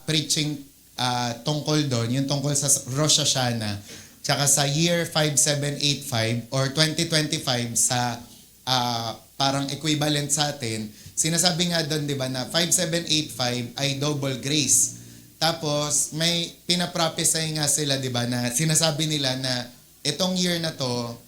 preaching tungkol doon, yung tungkol sa Rosh Hashanah, tsaka sa year 5785 or 2025 sa parang equivalent sa atin, sinasabi nga doon, di ba, na 5785 ay double grace. Tapos, may pinaprophesy nga sila, di ba, na sinasabi nila na itong year na to,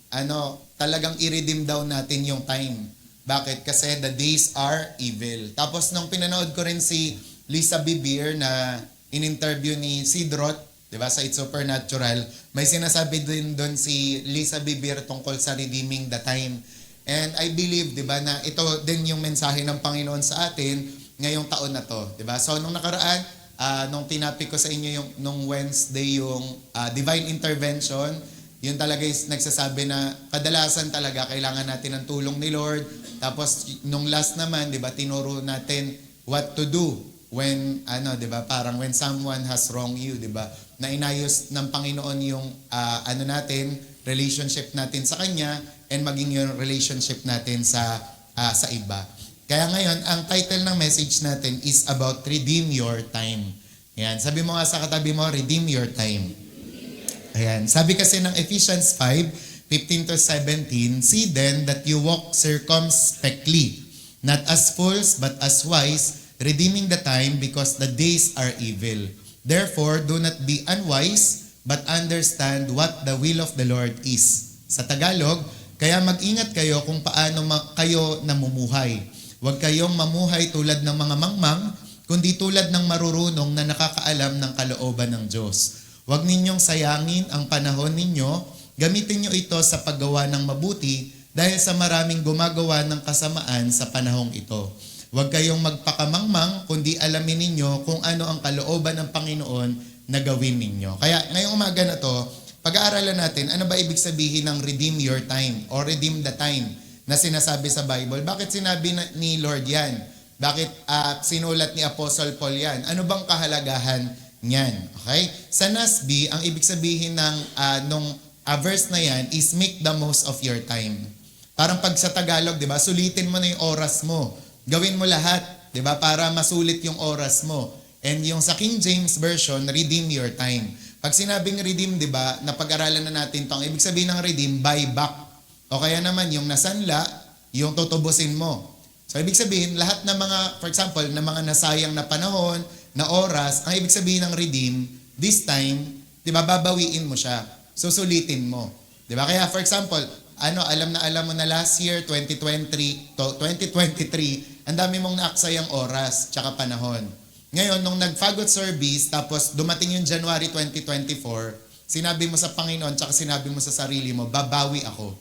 talagang i-redeem daw natin yung time. Bakit? Kasi the days are evil. Tapos, nung pinanood ko rin si Lisa Bibir na in-interview ni Sidrot, di ba, sa It's Supernatural, may sinasabi din doon si Lisa Bibir tungkol sa redeeming the time. And I believe, di ba, na ito din yung mensahe ng Panginoon sa atin ngayong taon na to. Di ba? So, nung nakaraan, nung tinapik ko sa inyo yung nung Wednesday yung divine intervention, yun talaga is nagsasabi na kadalasan talaga kailangan natin ng tulong ni Lord. Tapos nung last naman, 'di ba, tinuro natin what to do when 'di ba, parang when someone has wronged you, 'di ba? Na inayos ng Panginoon yung natin, relationship natin sa kanya and maging yung relationship natin sa iba. Kaya ngayon, ang title ng message natin is about redeem your time. Ayan, sabi mo nga sa katabi mo, redeem your time. Ayan, sabi kasi ng Ephesians 5:15 to 17, see then that you walk circumspectly, not as fools but as wise, redeeming the time because the days are evil. Therefore, do not be unwise, but understand what the will of the Lord is. Sa Tagalog, kaya mag-ingat kayo kung paano kayo namumuhay. Huwag kayong mamuhay tulad ng mga mangmang, kundi tulad ng marurunong na nakakaalam ng kalooban ng Diyos. Huwag ninyong sayangin ang panahon ninyo, gamitin nyo ito sa paggawa ng mabuti dahil sa maraming gumagawa ng kasamaan sa panahong ito. Huwag kayong magpakamangmang, kundi alamin ninyo kung ano ang kalooban ng Panginoon na gawin ninyo. Kaya ngayong umaga na to, pag-aaralan natin, ano ba ibig sabihin ng redeem your time or redeem the time na sinasabi sa Bible? Bakit sinabi ni Lord yan? Bakit sinulat ni Apostle Paul yan? Ano bang kahalagahan niyan? Okay? Sa NASB, ang ibig sabihin ng verse na yan is make the most of your time. Parang pag sa Tagalog, di ba, sulitin mo na yung oras mo. Gawin mo lahat, di ba, para masulit yung oras mo. And yung sa King James Version, redeem your time. Pag sinabing redeem, di ba, napag-aralan na natin ito, ang ibig sabihin ng redeem, buy back. O kaya naman, yung nasanla, yung tutubusin mo. So, ibig sabihin, lahat ng mga, for example, ng mga nasayang na panahon, na oras, ang ibig sabihin ng redeem, this time, di ba, babawiin mo siya. Susulitin mo. Di ba? Kaya, for example, alam mo na last year, 2023, ang dami mong naaksayang oras, tsaka panahon. Ngayon, nung nag-fagot service, tapos dumating yung January 2024, sinabi mo sa Panginoon, tsaka sinabi mo sa sarili mo, babawi ako.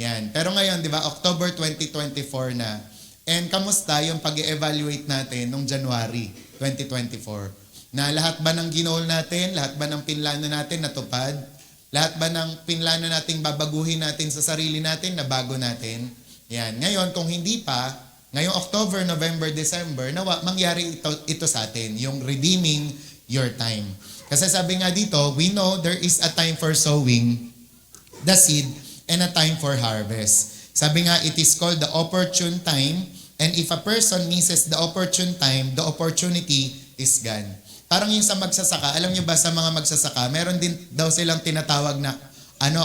Yan. Pero ngayon, di ba, October 2024 na. And kamusta yung pag-evaluate natin nung January 2024? Na lahat ba ng ginoal natin, lahat ba ng pinlano natin natupad? Lahat ba ng pinlano nating babaguhin natin sa sarili natin, na bago natin? Yan. Ngayon, kung hindi pa, ngayong October, November, December, mangyari ito sa atin, yung redeeming your time. Kasi sabi nga dito, we know there is a time for sowing the seed and a time for harvest. Sabi nga, it is called the opportune time, and if a person misses the opportune time, the opportunity is gone. Parang yung sa magsasaka, alam nyo ba sa mga magsasaka, meron din daw silang tinatawag na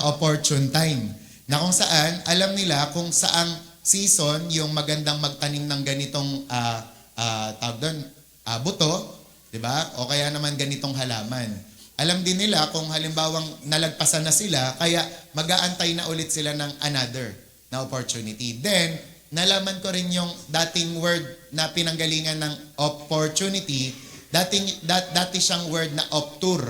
opportune time. Na kung saan, alam nila kung saang season yung magandang magtanim ng ganitong buto, di ba? O kaya naman ganitong halaman. Alam din nila kung halimbawang nalagpasan na sila, kaya mag-aantay na ulit sila ng another na opportunity. Then, nalaman ko rin yung dating word na pinanggalingan ng opportunity, dati siyang word na optur.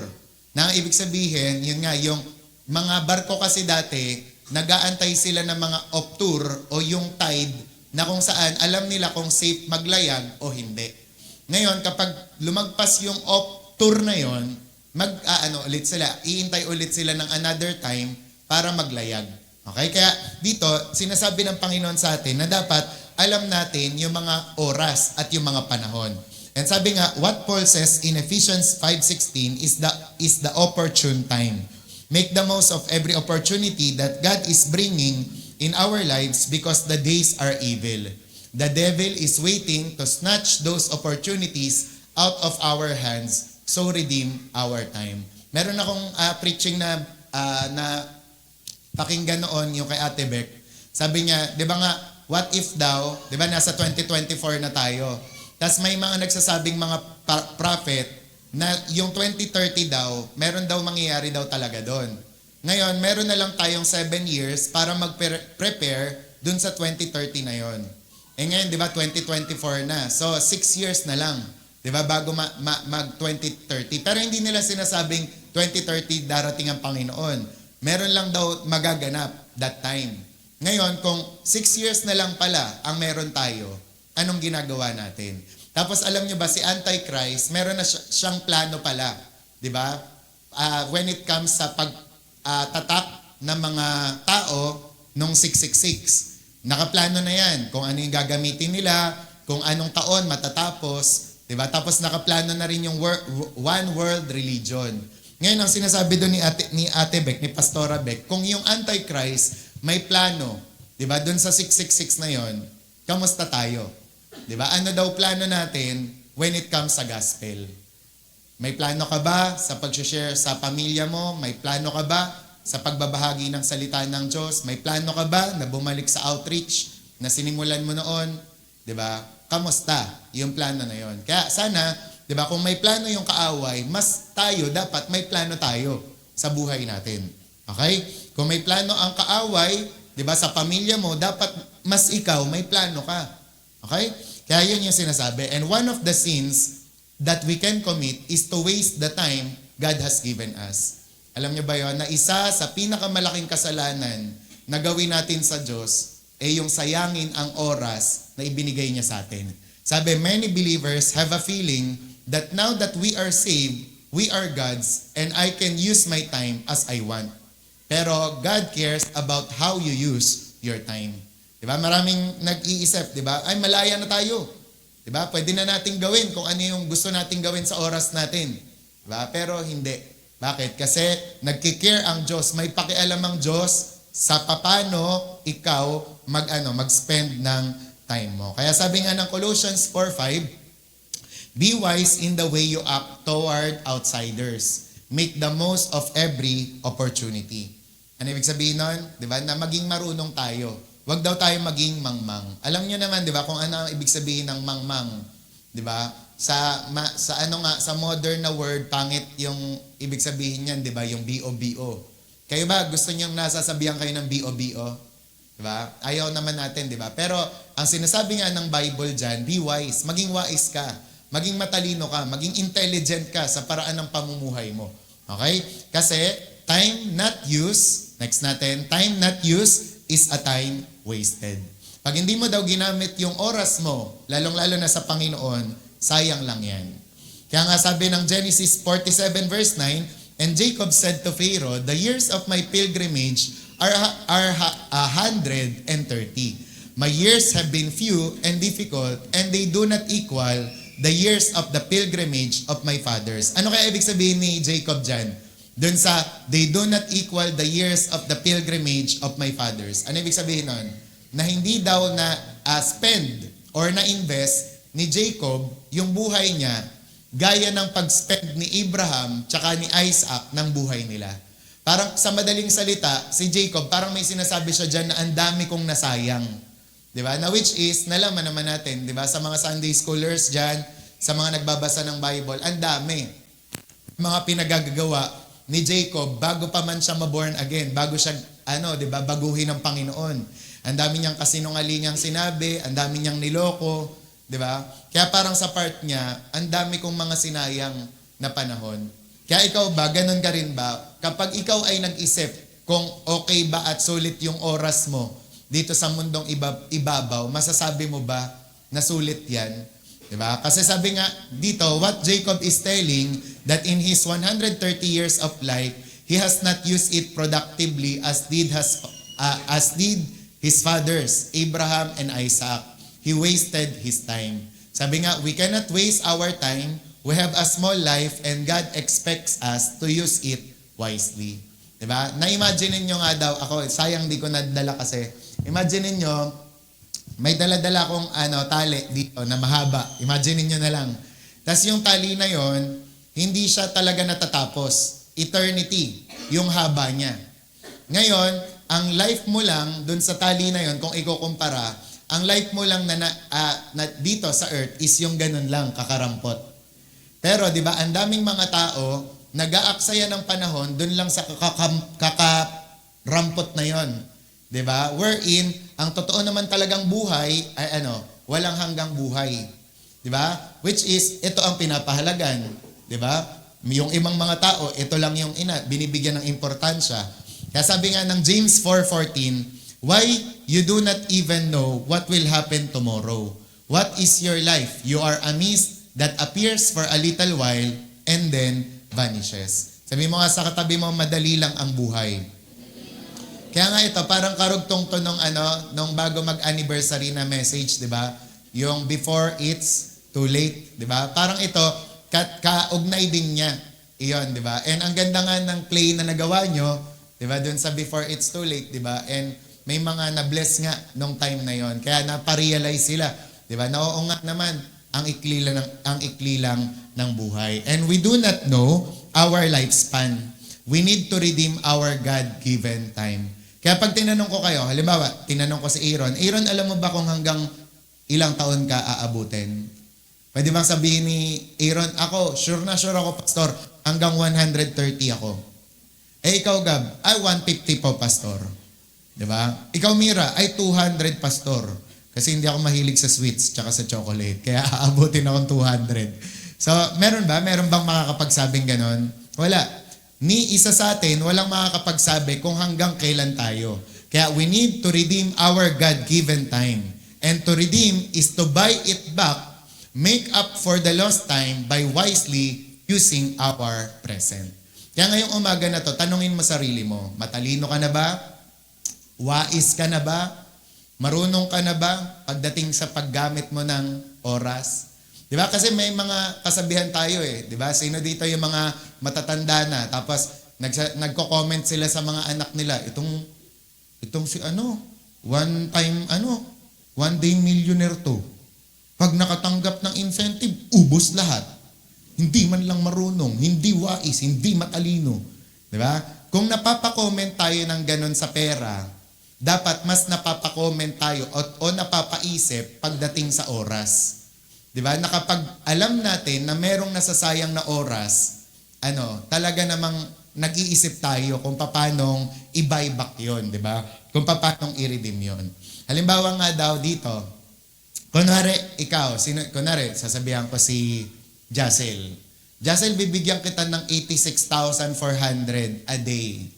Na ang ibig sabihin, yun nga, yung mga barko kasi dati, nag-aantay sila ng mga optur o yung tide na kung saan alam nila kung safe maglayag o hindi. Ngayon, kapag lumagpas yung optur na yon, ulit sila, iintay ulit sila ng another time para maglayag. Okay? Kaya dito, sinasabi ng Panginoon sa atin na dapat alam natin yung mga oras at yung mga panahon. And sabi nga, what Paul says in Ephesians 5:16 is the opportune time. Make the most of every opportunity that God is bringing in our lives because the days are evil. The devil is waiting to snatch those opportunities out of our hands, so redeem our time. Meron akong preaching na pakinggan noon yung kay Ate Beck. Sabi niya, di ba nga, what if daw, di ba nasa 2024 na tayo. Tapos may mga nagsasabing mga prophet na yung 2030 daw, meron daw mangyayari daw talaga doon. Ngayon, meron na lang tayong 7 years para mag-prepare dun sa 2030 na yon. Eh ngayon, di ba, 2024 na. So, 6 years na lang, di ba, bago mag-2030. Pero hindi nila sinasabing 2030 darating ang Panginoon. Meron lang daw magaganap that time. Ngayon, kung 6 years na lang pala ang meron tayo, anong ginagawa natin? Tapos alam nyo ba, si Antichrist, meron na siyang plano pala. Di ba? When it comes sa pagtatak ng mga tao nung 666. Nakaplano na yan kung ano yung gagamitin nila, kung anong taon matatapos. Di ba? Tapos nakaplano na rin yung one world religion. Ngayon, ang sinasabi doon ni Ate Beck, ni Pastora Beck, kung yung Antichrist may plano, di ba, doon sa 666 na yon, kamusta tayo? Di ba? Ano daw plano natin when it comes sa gospel? May plano ka ba sa pag-share sa pamilya mo? May plano ka ba sa pagbabahagi ng salita ng Diyos? May plano ka ba na bumalik sa outreach na sinimulan mo noon? Di ba? Kamusta yung plano na yon? Kaya sana, di ba, kung may plano yung kaaway, mas tayo dapat may plano tayo sa buhay natin. Okay? Kung may plano ang kaaway, di ba, sa pamilya mo, dapat mas ikaw may plano ka. Okay? Kaya yun yung sinasabi. And one of the sins that we can commit is to waste the time God has given us. Alam niyo ba yun? Na isa sa pinakamalaking kasalanan na gawin natin sa Diyos ay yung sayangin ang oras na ibinigay niya sa atin. Sabi, many believers have a feeling that now that we are saved, we are God's and I can use my time as I want. Pero God cares about how you use your time. Diba? Maraming nag-iisip, diba? Ay, malaya na tayo. Diba? Pwede na nating gawin kung ano yung gusto nating gawin sa oras natin. Diba? Pero hindi. Bakit? Kasi nagkikare ang Diyos. May pakialam ang Diyos sa paano ikaw mag-spend ng time mo. Kaya sabi nga ng Colossians 4:5, be wise in the way you act toward outsiders. Make the most of every opportunity. Ano ibig sabihin nun? Diba? Na maging marunong tayo. Huwag daw tayo maging mangmang. Alam niyo naman, diba, kung ano ang ibig sabihin ng mangmang. Diba? Sa modern na word, pangit yung ibig sabihin niyan, diba? Yung B-O-B-O. Kayo ba, gusto niyong nasasabihan kayo ng B-O-B-O? Diba? Ayaw naman natin, diba? Pero ang sinasabi nga ng Bible dyan, be wise. Maging wise ka. Maging matalino ka, maging intelligent ka sa paraan ng pamumuhay mo. Okay? Kasi, time not used, next natin, time not used is a time wasted. Pag hindi mo daw ginamit yung oras mo, lalong-lalo na sa Panginoon, sayang lang yan. Kaya nga sabi ng Genesis 47 verse 9, and Jacob said to Pharaoh, the years of my pilgrimage are 130. My years have been few and difficult, and they do not equal the years of the pilgrimage of my fathers. Ano kaya ibig sabihin ni Jacob dyan? Doon sa, they do not equal the years of the pilgrimage of my fathers. Ano ibig sabihin nun? Na hindi daw na spend or na-invest ni Jacob yung buhay niya gaya ng pag-spend ni Abraham tsaka ni Isaac ng buhay nila. Parang sa madaling salita, si Jacob, parang may sinasabi siya dyan na ang dami kong nasayang. Diba? Na which is, nalaman naman natin, diba? Sa mga Sunday schoolers dyan, sa mga nagbabasa ng Bible, ang dami. Mga pinagagawa ni Jacob bago pa man siya maborn again, bago siya, diba? Baguhin ng Panginoon. Ang dami niyang kasinungalingang sinabi, ang dami niyang niloko, diba? Kaya parang sa part niya, ang dami kong mga sinayang na panahon. Kaya ikaw ba, ganun ka rin ba? Kapag ikaw ay nag-isip kung okay ba at sulit yung oras mo, dito sa mundong ibabaw, masasabi mo ba na sulit yan? Diba? Kasi sabi nga dito, what Jacob is telling, that in his 130 years of life, he has not used it productively as did his fathers, Abraham and Isaac. He wasted his time. Sabi nga, we cannot waste our time. We have a small life and God expects us to use it wisely. Diba? Na-imagine nyo nga daw, ako, sayang di ko nadala kasi, imagine niyo may dala-dala akong tali dito na mahaba. Imagine niyo na lang. Tas yung tali na yon, hindi siya talaga natatapos. Eternity, yung haba niya. Ngayon, ang life mo lang dun sa tali na yon, kung ikukumpara, ang life mo lang na dito sa earth is yung ganun lang, kakarampot. Pero 'di ba, ang daming mga tao nag-aaksaya ng panahon dun lang sa kakarampot na yon. 'Di ba? Wherein ang totoo naman talagang buhay ay walang hanggang buhay. 'Di ba? Which is ito ang pinapahalagan, 'di ba? Yung ibang mga tao, ito lang yung binibigyan ng importansya. Kaya sabi nga ng James 4:14, why you do not even know what will happen tomorrow? What is your life? You are a mist that appears for a little while and then vanishes. Sabi mo nga sa katabi mo, madali lang ang buhay. Kaya nga ito, parang karugtong to nung bago mag-anniversary na message, di ba? Yung before it's too late, di ba? Parang ito, kaugnay din niya. Iyon, di ba? And ang ganda nga ng play na nagawa nyo, di ba? Doon sa before it's too late, di ba? And may mga na-bless nga nung time na yon. Kaya naparealize sila, di ba? Oo nga naman, ang ikli lang ng buhay. And we do not know our lifespan. We need to redeem our God-given time. Kaya pag tinanong ko kayo, halimbawa, tinanong ko si Aaron, alam mo ba kung hanggang ilang taon ka aabutin? Pwede bang sabihin ni Aaron, ako, sure ako, Pastor, hanggang 130 ako. Ikaw, Gab, 150 po, Pastor. Diba? Ikaw, Mira, 200, Pastor. Kasi hindi ako mahilig sa sweets tsaka sa chocolate. Kaya aabutin akong 200. So, meron ba? Meron bang makakapagsabing ganon? Wala. Ni isa sa atin, walang makakapagsabi kung hanggang kailan tayo. Kaya we need to redeem our God-given time. And to redeem is to buy it back, make up for the lost time by wisely using our present. Kaya ngayong umaga na to, tanungin mo sarili mo, matalino ka na ba? Wais ka na ba? Marunong ka na ba pagdating sa paggamit mo ng oras? 'Di ba? Kasi may mga kasabihan tayo eh, 'di ba? Sino dito yung mga matatanda na tapos nagko-comment sila sa mga anak nila, itong si one day millionaire to. Pag nakatanggap ng incentive, ubos lahat. Hindi man lang marunong, hindi wais, hindi matalino. 'Di ba? Kung napapa-comment tayo ng ganun sa pera, dapat mas napapa-comment tayo o napapaisip pagdating sa oras. 'Di ba? Na kapag alam natin na merong nasasayang na oras, talaga namang nag-iisip tayo kung paanong i-buy back 'yon, 'di ba? Kung paanong i-redeem 'yon. Halimbawa nga daw dito, kunwari ikaw, sasabihan ko si Jassel. Jassel, bibigyan kita ng 86,400 a day.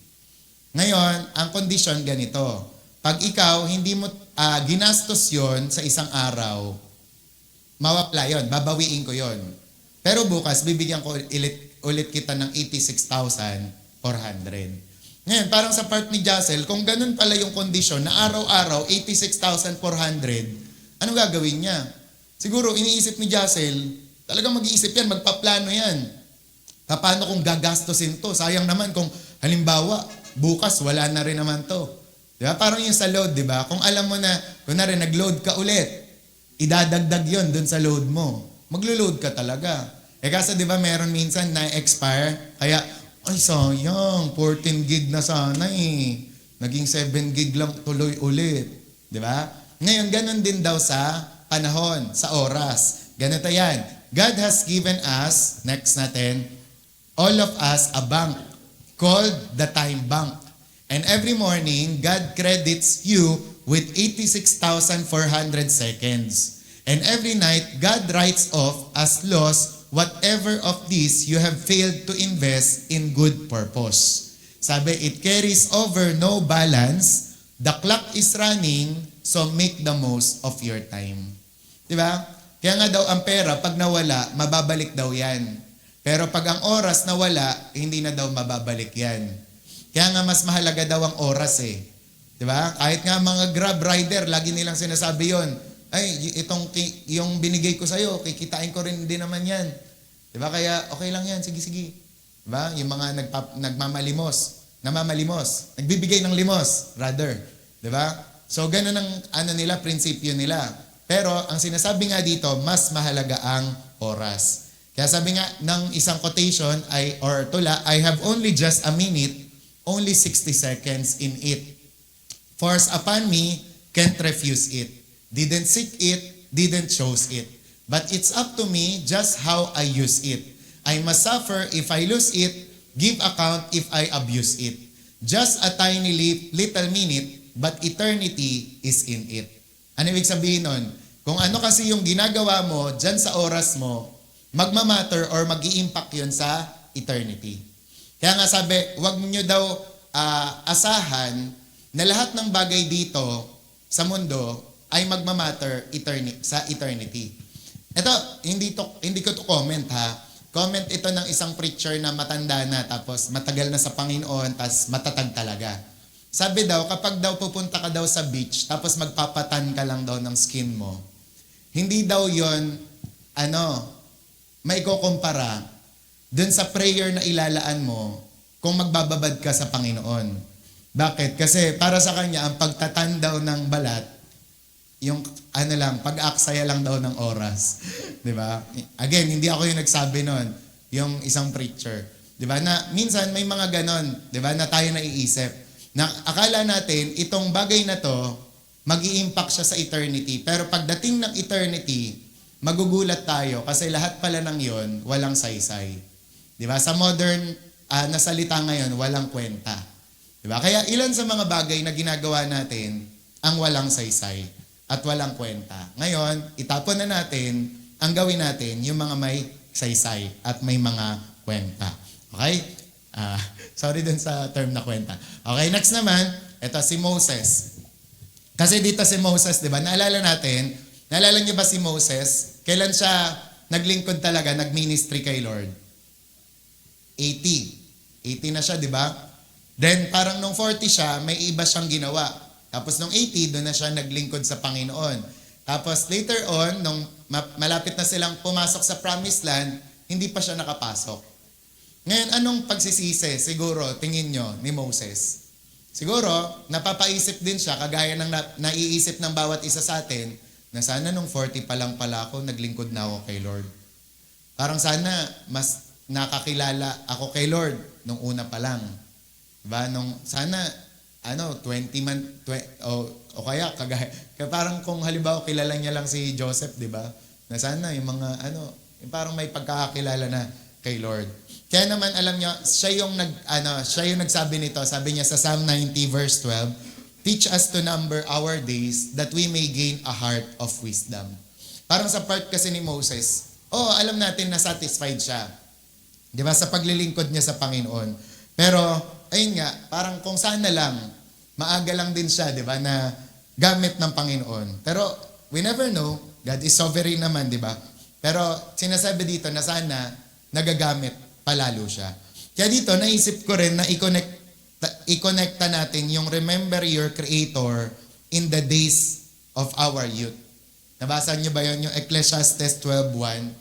Ngayon, ang condition ganito. Pag ikaw, hindi mo ginastos yon sa isang araw, mawapla yon, babawiin ko yon. Pero bukas, bibigyan ko ulit kita ng 86,400. Ngayon, parang sa part ni Jassel, kung ganun pala yung condition na araw-araw, 86,400, anong gagawin niya? Siguro, iniisip ni Jassel, talagang mag-iisip yan, magpaplano yan. Paano kung gagastosin to? Sayang naman kung halimbawa, bukas wala na rin naman to. Diba? Parang yung sa load, diba? Kung alam mo na, kunwari, nag-load ka ulit, idadagdag yon dun sa load mo. Maglo-load ka talaga. Kasi diba, meron minsan na expire, kaya, ay sayang, 14 gig na sana eh. Naging 7 gig lang tuloy ulit. Diba? Ngayon, ganun din daw sa panahon, sa oras. Ganito yan. God has given us, next natin, all of us a bank called the time bank. And every morning, God credits you with 86,400 seconds. And every night, God writes off as loss whatever of these you have failed to invest in good purpose. Sabi, it carries over no balance. The clock is running, so make the most of your time. Diba? Kaya nga daw ang pera, pag nawala, mababalik daw yan. Pero pag ang oras nawala, hindi na daw mababalik yan. Kaya nga mas mahalaga daw ang oras eh. 'Di ba? Kahit nga mga Grab rider, lagi nilang sinasabi 'yon. Ay, yung binigay ko sa iyo, kikitain ko rin din naman 'yan. 'Di ba? Kaya okay lang 'yan, sige. 'Di ba? Yung mga namamalimos, nagbibigay ng limos, rather. 'Di ba? So ganun ang prinsipyo nila. Pero ang sinasabi nga dito, mas mahalaga ang oras. Kaya sabi nga ng isang quotation or tula, I have only just a minute, only 60 seconds in it. Force upon me, can't refuse it. Didn't seek it, didn't choose it. But it's up to me just how I use it. I must suffer if I lose it, give account if I abuse it. Just a tiny little minute, but eternity is in it. Ano ibig sabihin nun? Kung ano kasi yung ginagawa mo dyan sa oras mo, magmamatter or mag-i-impact yun sa eternity. Kaya nga sabi, wag nyo daw asahan na lahat ng bagay dito sa mundo ay magmamatter sa eternity. Ito, hindi ko to comment ha. Comment ito ng isang preacher na matanda na tapos matagal na sa Panginoon tapos matatag talaga. Sabi daw, kapag daw pupunta ka daw sa beach tapos magpapatan ka lang daw ng skin mo, hindi daw yon may kukumpara dun sa prayer na ilalaan mo kung magbababad ka sa Panginoon. Bakit? Kasi para sa kanya, ang pagtatan daw ng balat, yung pag-aksaya lang daw ng oras. Di ba? Again, hindi ako yung nagsabi nun, yung isang preacher. Di ba? Na minsan may mga ganon, di ba? Na tayo naiisip. Na akala natin, itong bagay na to, mag-i-impact siya sa eternity. Pero pagdating ng eternity, magugulat tayo kasi lahat pala ng yon walang saysay. Di ba? Sa modern na salita ngayon, walang kwenta. Di ba? Kaya ilan sa mga bagay na ginagawa natin ang walang saysay at walang kwenta. Ngayon, itapon na natin, ang gawin natin, yung mga may saysay at may mga kwenta. Okay? Sorry dun sa term na kwenta. Okay, next naman, ito si Moses. Kasi dito si Moses, di ba? Naalala niyo ba si Moses? Kailan siya naglingkod talaga, nag-ministry kay Lord? 80. 80 na siya, di ba? Then parang nung 40 siya, may iba siyang ginawa. Tapos nung 80, doon na siya naglingkod sa Panginoon. Tapos later on, nung malapit na silang pumasok sa Promised Land, hindi pa siya nakapasok. Ngayon, anong pagsisisi siguro, tingin nyo, ni Moses? Siguro, napapaisip din siya, kagaya ng naiisip ng bawat isa sa atin, na sana nung 40 pa lang pala ako, naglingkod na ako kay Lord. Parang sana, mas nakakilala ako kay Lord nung una pa lang. Diba? Sana, 20 man, o kaya, kaya parang kung halimbawa kilala niya lang si Joseph, di ba? Na sana yung mga, yung parang may pagkakakilala na kay Lord. Kaya naman, alam niyo, siya yung nagsabi nito, sabi niya sa Psalm 90 verse 12, teach us to number our days that we may gain a heart of wisdom. Parang sa part kasi ni Moses, alam natin na satisfied siya. Di ba? Sa paglilingkod niya sa Panginoon. Pero, ayun nga, parang kung sana lang, maaga lang din siya, di ba, na gamit ng Panginoon. Pero, we never know. God is sovereign naman, di ba? Pero, sinasabi dito na sana, nagagamit palalo siya. Kaya dito, naisip ko rin na i-connecta natin yung remember your Creator in the days of our youth. Nabasa niyo ba yun? Yung Ecclesiastes 12:1.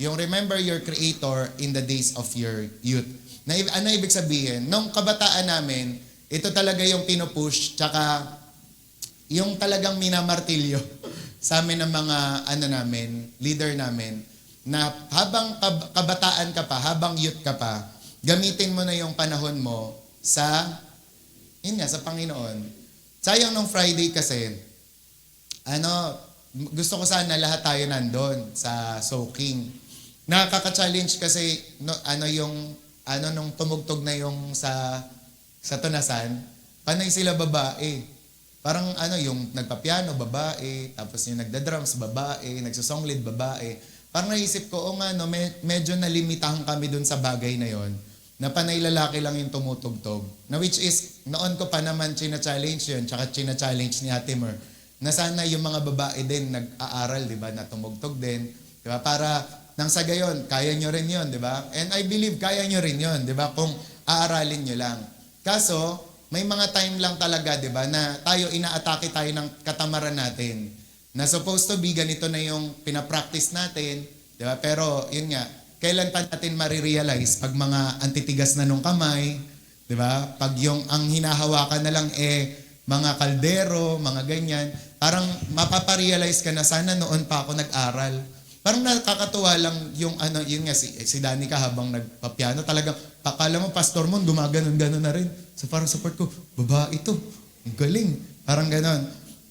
Yung remember your Creator in the days of your youth. Ano ibig sabihin? Nung kabataan namin, ito talaga yung pinupush, tsaka yung talagang minamartilyo sa amin ng mga leader namin, na habang kabataan ka pa, habang youth ka pa, gamitin mo na yung panahon mo sa Panginoon. Sayang nung Friday kasi, gusto ko sana lahat tayo nandun sa soaking. Nakaka-challenge kasi, nung tumugtog na yung sa tunasan, panay sila babae. Parang yung nagpapiano, babae, tapos yung nagda-drums, babae, nagsusong lead, babae. Parang naisip ko, medyo nalimitahan kami dun sa bagay na yon, na panay lalaki lang yung tumutugtog. Na which is, noon ko pa naman china-challenge yun, tsaka china-challenge ni Ate Mer, na sana yung mga babae din nag-aaral, di ba, na tumugtog din, di ba, para nang sa gayon, kaya nyo rin yun, di ba? And I believe kaya nyo rin yun, di ba, kung aaralin nyo lang. Kaso, may mga time lang talaga, di ba, na inaatake tayo ng katamaran natin, na supposed to be, ganito na yung pinapractice natin, di ba, pero yun nga, kailan pa natin marirealize pag mga antitigas na nung kamay, di ba? Pag ang hinahawakan na lang mga kaldero, mga ganyan, parang mapaparealize ka na sana noon pa ako nag-aral. Parang nakakatuwa lang yung yun nga, si Danica habang nagpapiano, talagang, akala mo, Pastor Mon, gumaganon-ganon na rin. So parang support ko, babae ito, ang galing. Parang ganon.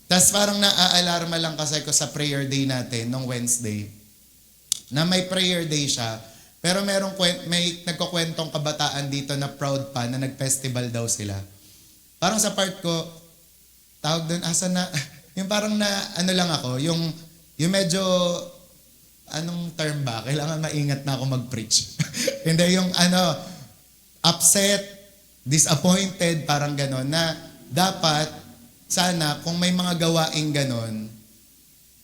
Tapos parang naaalarma lang kasi ko sa prayer day natin, nung Wednesday, na may prayer day siya, pero may nagkukwentong kabataan dito na proud pa na nag-festival daw sila. Parang sa part ko, tawag doon, asa na, yung parang na, lang ako, yung medyo, anong term ba? Kailangan maingat na ako mag-preach. Hindi, yung upset, disappointed, parang gano'n, na dapat, sana, kung may mga gawaing gano'n,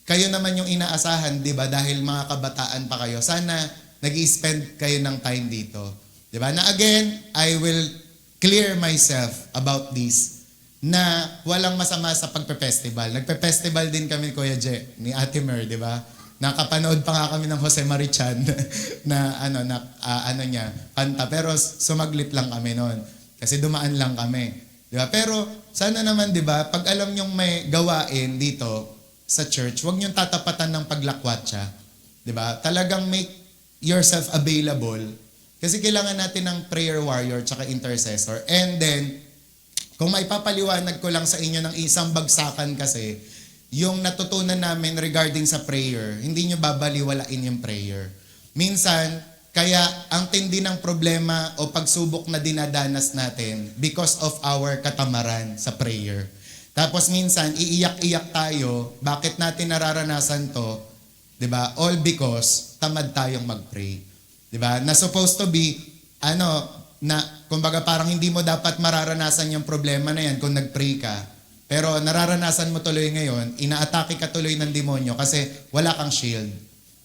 kayo naman yung inaasahan, di ba? Dahil mga kabataan pa kayo, sana nag-i-spend kayo ng time dito. Di ba? Na again, I will clear myself about this, na walang masama sa pagpe-festival. Nagpe-festival din kami, Kuya Je, ni Ate Mer, di ba? Nakapanood pa nga kami ng Jose Marichan na niya, kanta. Pero sumaglit lang kami noon. Kasi dumaan lang kami. Di ba? Pero sana naman, di ba, pag alam nyong may gawain dito sa church, huwag nyong tatapatan ng paglakwatsa. Di ba? Talagang make yourself available. Kasi kailangan natin ng prayer warrior tsaka intercessor. And then, kung maipapaliwanag ko lang sa inyo ng isang bagsakan kasi, yung natutunan namin regarding sa prayer, hindi nyo babaliwalain yung prayer. Minsan, kaya ang tindi ng problema o pagsubok na dinadanas natin because of our katamaran sa prayer. Tapos minsan, iiyak-iyak tayo, bakit natin nararanasan to? 'Di ba? All because tamad tayong mag-pray. 'Di ba? Na supposed to be, na kumbaga parang hindi mo dapat mararanasan yung problema na yan kung nag-pray ka. Pero nararanasan mo tuloy ngayon, inaatake ka tuloy ng demonyo kasi wala kang shield.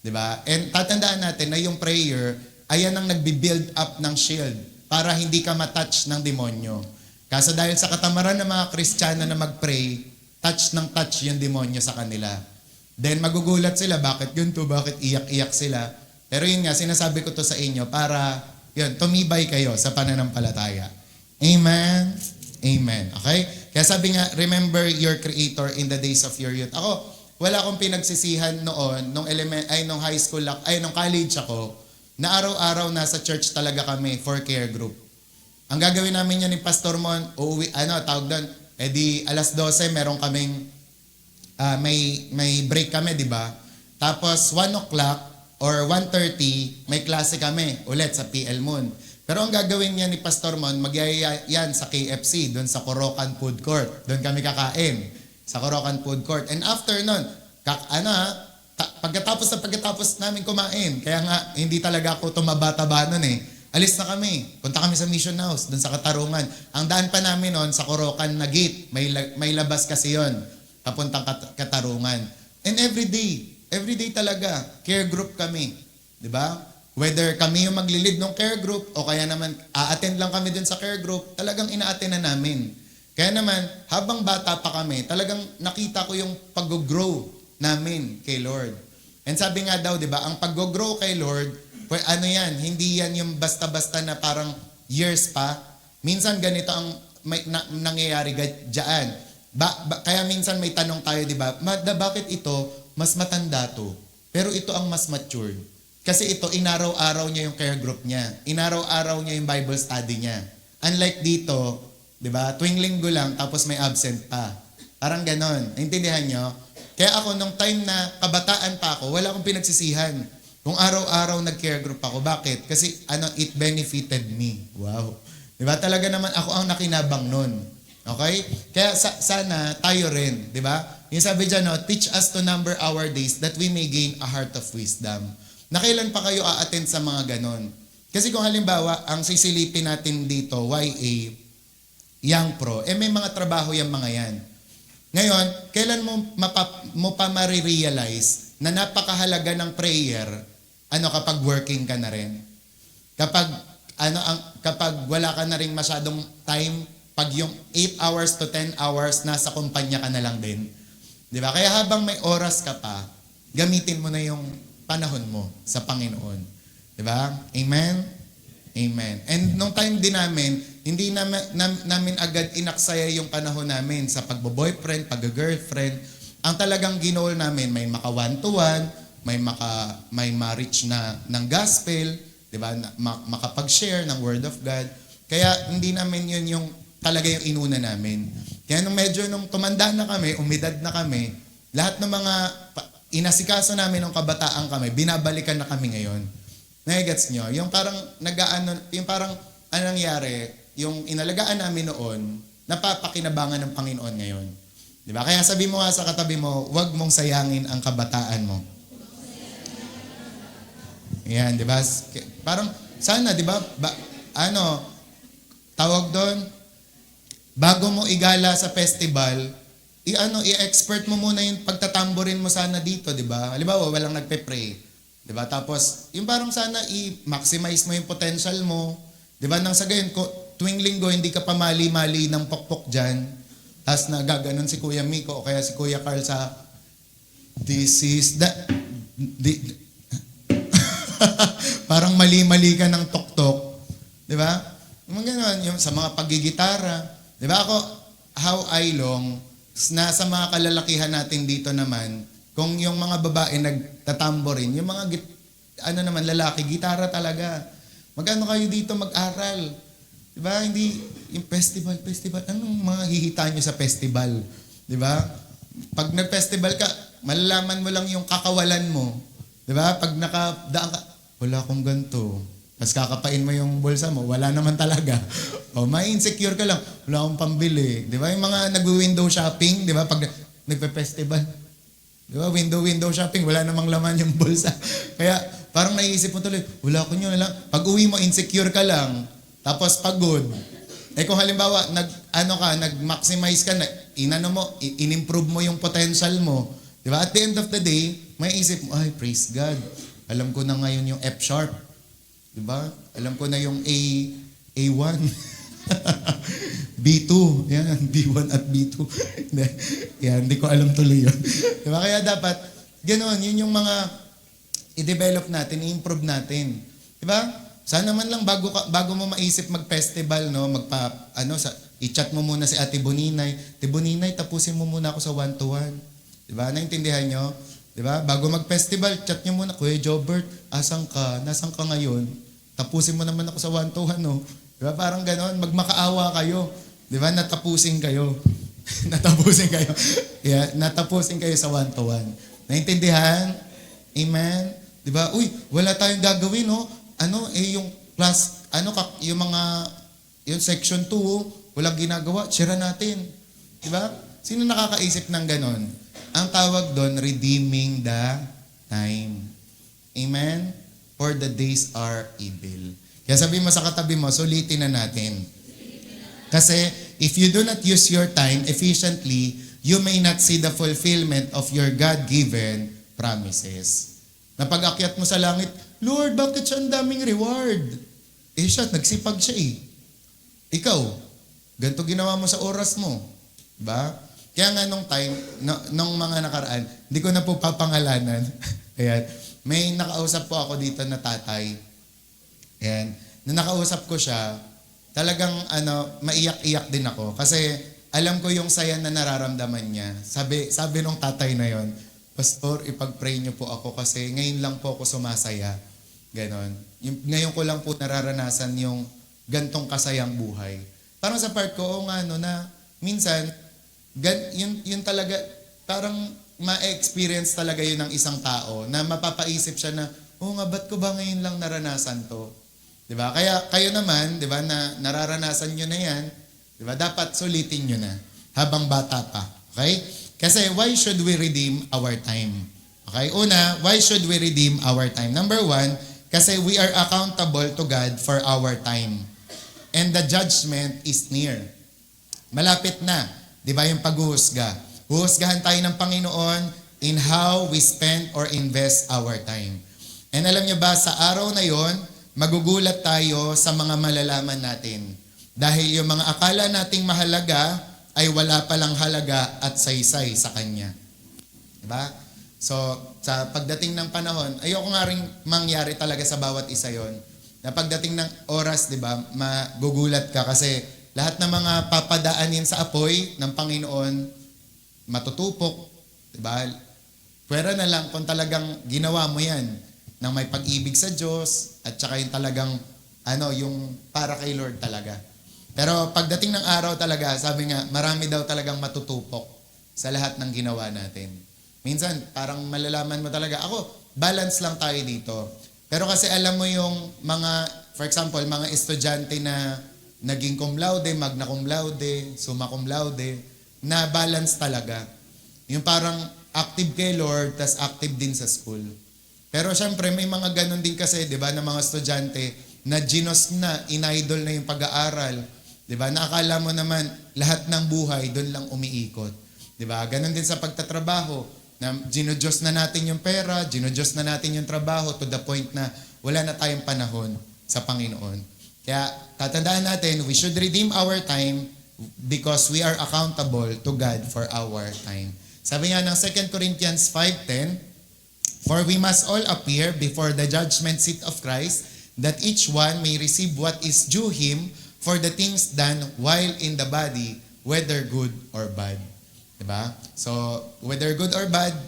'Di ba? And tatandaan natin na yung prayer, ayan ang nagbi-build up ng shield para hindi ka matouch ng demonyo. Kasi dahil sa katamaran ng mga Kristiyano na mag-pray, touch yung demonyo sa kanila. Then magugulat sila, bakit ganito, bakit iyak-iyak sila. Pero yun nga, sinasabi ko to sa inyo para yun, tumibay kayo sa pananampalataya. Amen? Amen. Okay? Kaya sabi nga, remember your Creator in the days of your youth. Ako, wala akong pinagsisihan noon, nung high school, nung college ako, na araw-araw nasa church talaga kami for care group. Ang gagawin namin yan ni Pastor Mon, tawag doon, alas 12, meron kaming, may break kami, di ba? Tapos 1 o'clock or 1:30, may klase kami ulit sa PL Moon. Pero ang gagawin niya ni Pastor Mon, magyaya yan sa KFC, doon sa Corocan Food Court. Doon kami kakain, sa Corocan Food Court. And after nun, pagkatapos namin kumain, kaya nga, hindi talaga ako tumaba-taba nun eh. Alis na kami. Punta kami sa Mission House, doon sa Katarungan. Ang daan pa namin noon sa Corocan na gate. May labas kasi yon, papuntang Katarungan. And every day talaga, care group kami. Di ba? Whether kami yung maglilid ng care group o kaya naman a-attend lang kami dun sa care group, talagang ina-attend na namin. Kaya naman, habang bata pa kami, talagang nakita ko yung pag-grow namin kay Lord. And sabi nga daw, di ba, ang pag-grow kay Lord, hindi yan yung basta-basta na parang years pa. Minsan ganito ang nangyayari dyan. Kaya minsan may tanong tayo, di ba, bakit ito mas matanda to, pero ito ang mas matured? Kasi ito, inaraw-araw niya yung care group niya. Inaraw-araw niya yung Bible study niya. Unlike dito, di ba, tuwing linggo lang, tapos may absent pa. Parang ganon. Naintindihan nyo? Kaya ako, nung time na kabataan pa ako, wala akong pinagsisihan. Kung araw-araw nag-care group ako. Bakit? Kasi it benefited me. Wow. Diba? Talaga naman ako ang nakinabang nun. Okay? Kaya sana tayo rin. Diba? Yung sabi dyan, teach us to number our days that we may gain a heart of wisdom. Na kailan pa kayo a-attend sa mga ganon? Kasi kung halimbawa, ang sisilipin natin dito, YA, Young Pro, may mga trabaho yung mga yan. Ngayon, kailan mo pa marirealize na napakahalaga ng prayer kapag working ka na rin. Kapag wala ka na rin masyadong time, pag yung 8 hours to 10 hours, nasa kumpanya ka na lang din. Di ba? Kaya habang may oras ka pa, gamitin mo na yung panahon mo sa Panginoon. Di ba? Amen? Amen. And nung time din namin, hindi namin agad inaksaya yung panahon namin sa pagbo-boyfriend, pag-girlfriend. Ang talagang ginol namin, may maka 1-to-1, may ma-reach na ng gospel, 'di ba? Makapag-share ng word of God. Kaya hindi namin 'yun yung talaga yung inuna namin. Kaya nung tumanda na kami, umidad na kami, lahat ng mga inasikaso namin ng kabataan kami, binabalikan na kami ngayon. Nagets nyo? Yung parang yung parang anong nangyari, yung inalagaan namin noon, napapakinabangan ng Panginoon ngayon. 'Di ba? Kaya sabi mo nga sa katabi mo, huwag mong sayangin ang kabataan mo. Yan, 'di ba? Parang sana, 'di ba? Tawag doon, bago mo igala sa festival, i-expert mo muna yung pagtatamborin mo sana dito, 'di ba? Halimbawa, walang nagpe-pray, 'di ba? Tapos, yung parang sana i-maximize mo yung potential mo, 'di ba? Nang sa gayon, tuwing linggo hindi ka pa mali-mali ng pokpok diyan. Tapos nagaganon si Kuya Miko o kaya si Kuya Carl sa this is the parang mali-mali ka ng tok-tok, 'di ba? Yung gano'n, yung sa mga paggigitara, 'di ba? Ako, how I long, nasa mga kalalakihan natin dito naman, kung yung mga babae nagtatamborin, yung mga naman lalaki, gitara talaga. Magano kayo dito mag-aral? 'Di ba? Hindi yung festival, anong mga hihita nyo sa festival? 'Di ba? Pag nag-festival ka, malalaman mo lang yung kakawalan mo. 'Di ba? Pag nakadaan ka, wala akong ganito. Tapos kakapain mo yung bulsa mo, wala naman talaga. O, ma-insecure ka lang, wala akong pambili. Di ba? Yung mga nag-window shopping, di ba? Pag nagpe-festival, di ba? Window shopping, wala namang laman yung bulsa. Kaya parang naisip mo tuloy, wala ko nyo lang. Pag uwi mo, insecure ka lang. Tapos pagod. Kung halimbawa, nag-maximize ka, in-improve mo yung potential mo. Di ba? At the end of the day, may isip mo, ay, praise God. Alam ko na ngayon yung F sharp. Diba? Alam ko na yung A1. B2. Yan, B1 at B2. Yan, hindi ko alam tuloy yun. Diba? Kaya dapat, ganoon, yun yung mga i-develop natin, i-improve natin. Diba? Sana man lang bago mo maisip mag-festival, no, i-chat mo muna si Ate Boninay. Ate Boninay, tapusin mo muna ako sa 1-to-1. Diba? Naintindihan nyo? Diba? Bago mag-festival, chat nyo muna, Kuya Jobert, asan ka? Nasaan ka ngayon? Tapusin mo naman ako sa 1-to-1, no? Diba? Parang gano'n, magmakaawa kayo. Diba? Natapusin kayo. Natapusin kayo. Yeah, natapusin kayo sa 1-to-1. Naintindihan? Amen? Diba? Uy, wala tayong gagawin, no? Yung class, yung section 2, walang ginagawa, share natin. Diba? Sino nakakaisip ng gano'n? Ang tawag doon, redeeming the time. Amen? For the days are evil. Kaya sabi mo sa katabi mo, sulitin na natin. Kasi, if you do not use your time efficiently, you may not see the fulfillment of your God-given promises. Napag-akyat mo sa langit, Lord, bakit siya ang daming reward? Siya, nagsipag siya eh. Ikaw, ganito ginawa mo sa oras mo. Diba? Kaya nga nung time, nung mga nakaraan, hindi ko na po papangalanan. Ayan. May nakausap po ako dito na tatay. Ayan. Nung nakausap ko siya, talagang maiyak-iyak din ako. Kasi alam ko yung saya na nararamdaman niya. Sabi nung tatay na yon, Pastor, ipag-pray niyo po ako kasi ngayon lang po ako sumasaya. Ganon. Ngayon ko lang po nararanasan yung gantong kasayang buhay. Parang sa part ko, na minsan, yun talaga, parang ma-experience talaga yun ng isang tao na mapapaisip siya na, ba't ko ba ngayon lang naranasan to? Diba? Kaya kayo naman, diba, na nararanasan nyo na yan, diba, dapat sulitin nyo na habang bata pa. Okay? Kasi why should we redeem our time? Okay? Una, why should we redeem our time? Number 1, kasi we are accountable to God for our time. And the judgment is near. Malapit na. Di ba yung paghuhusga? Huhusgahan tayo ng Panginoon in how we spend or invest our time. And alam niyo ba, sa araw na yon, magugulat tayo sa mga malalaman natin. Dahil yung mga akala nating mahalaga ay wala palang halaga at saysay sa Kanya. Di ba? So, sa pagdating ng panahon, ayoko nga rin mangyari talaga sa bawat isa yon. Na pagdating ng oras, di ba, magugulat ka kasi lahat ng mga papadaanin sa apoy ng Panginoon, matutupok, diba? Pwera na lang kung talagang ginawa mo yan ng may pag-ibig sa Diyos at saka yung talagang yung para kay Lord talaga. Pero pagdating ng araw talaga, sabi nga, marami daw talagang matutupok sa lahat ng ginawa natin. Minsan, parang malalaman mo talaga, balance lang tayo dito. Pero kasi alam mo yung mga, for example, mga estudyante na naging cum laude, magna cum laude, summa cum laude, na balance talaga. Yung parang active kay Lord, tas active din sa school. Pero syempre, may mga ganun din kasi, di ba, na mga estudyante na ginos na, inidol na yung pag-aaral. Di ba? Nakakala mo naman, lahat ng buhay, doon lang umiikot. Di ba? Ganun din sa pagtatrabaho, na ginodiyos na natin yung pera, ginodiyos na natin yung trabaho to the point na wala na tayong panahon sa Panginoon. Kaya, tatandaan natin, we should redeem our time because we are accountable to God for our time. Sabi nga ng 2 Corinthians 5:10, "For we must all appear before the judgment seat of Christ, that each one may receive what is due him for the things done while in the body, whether good or bad." Diba? So, whether good or bad,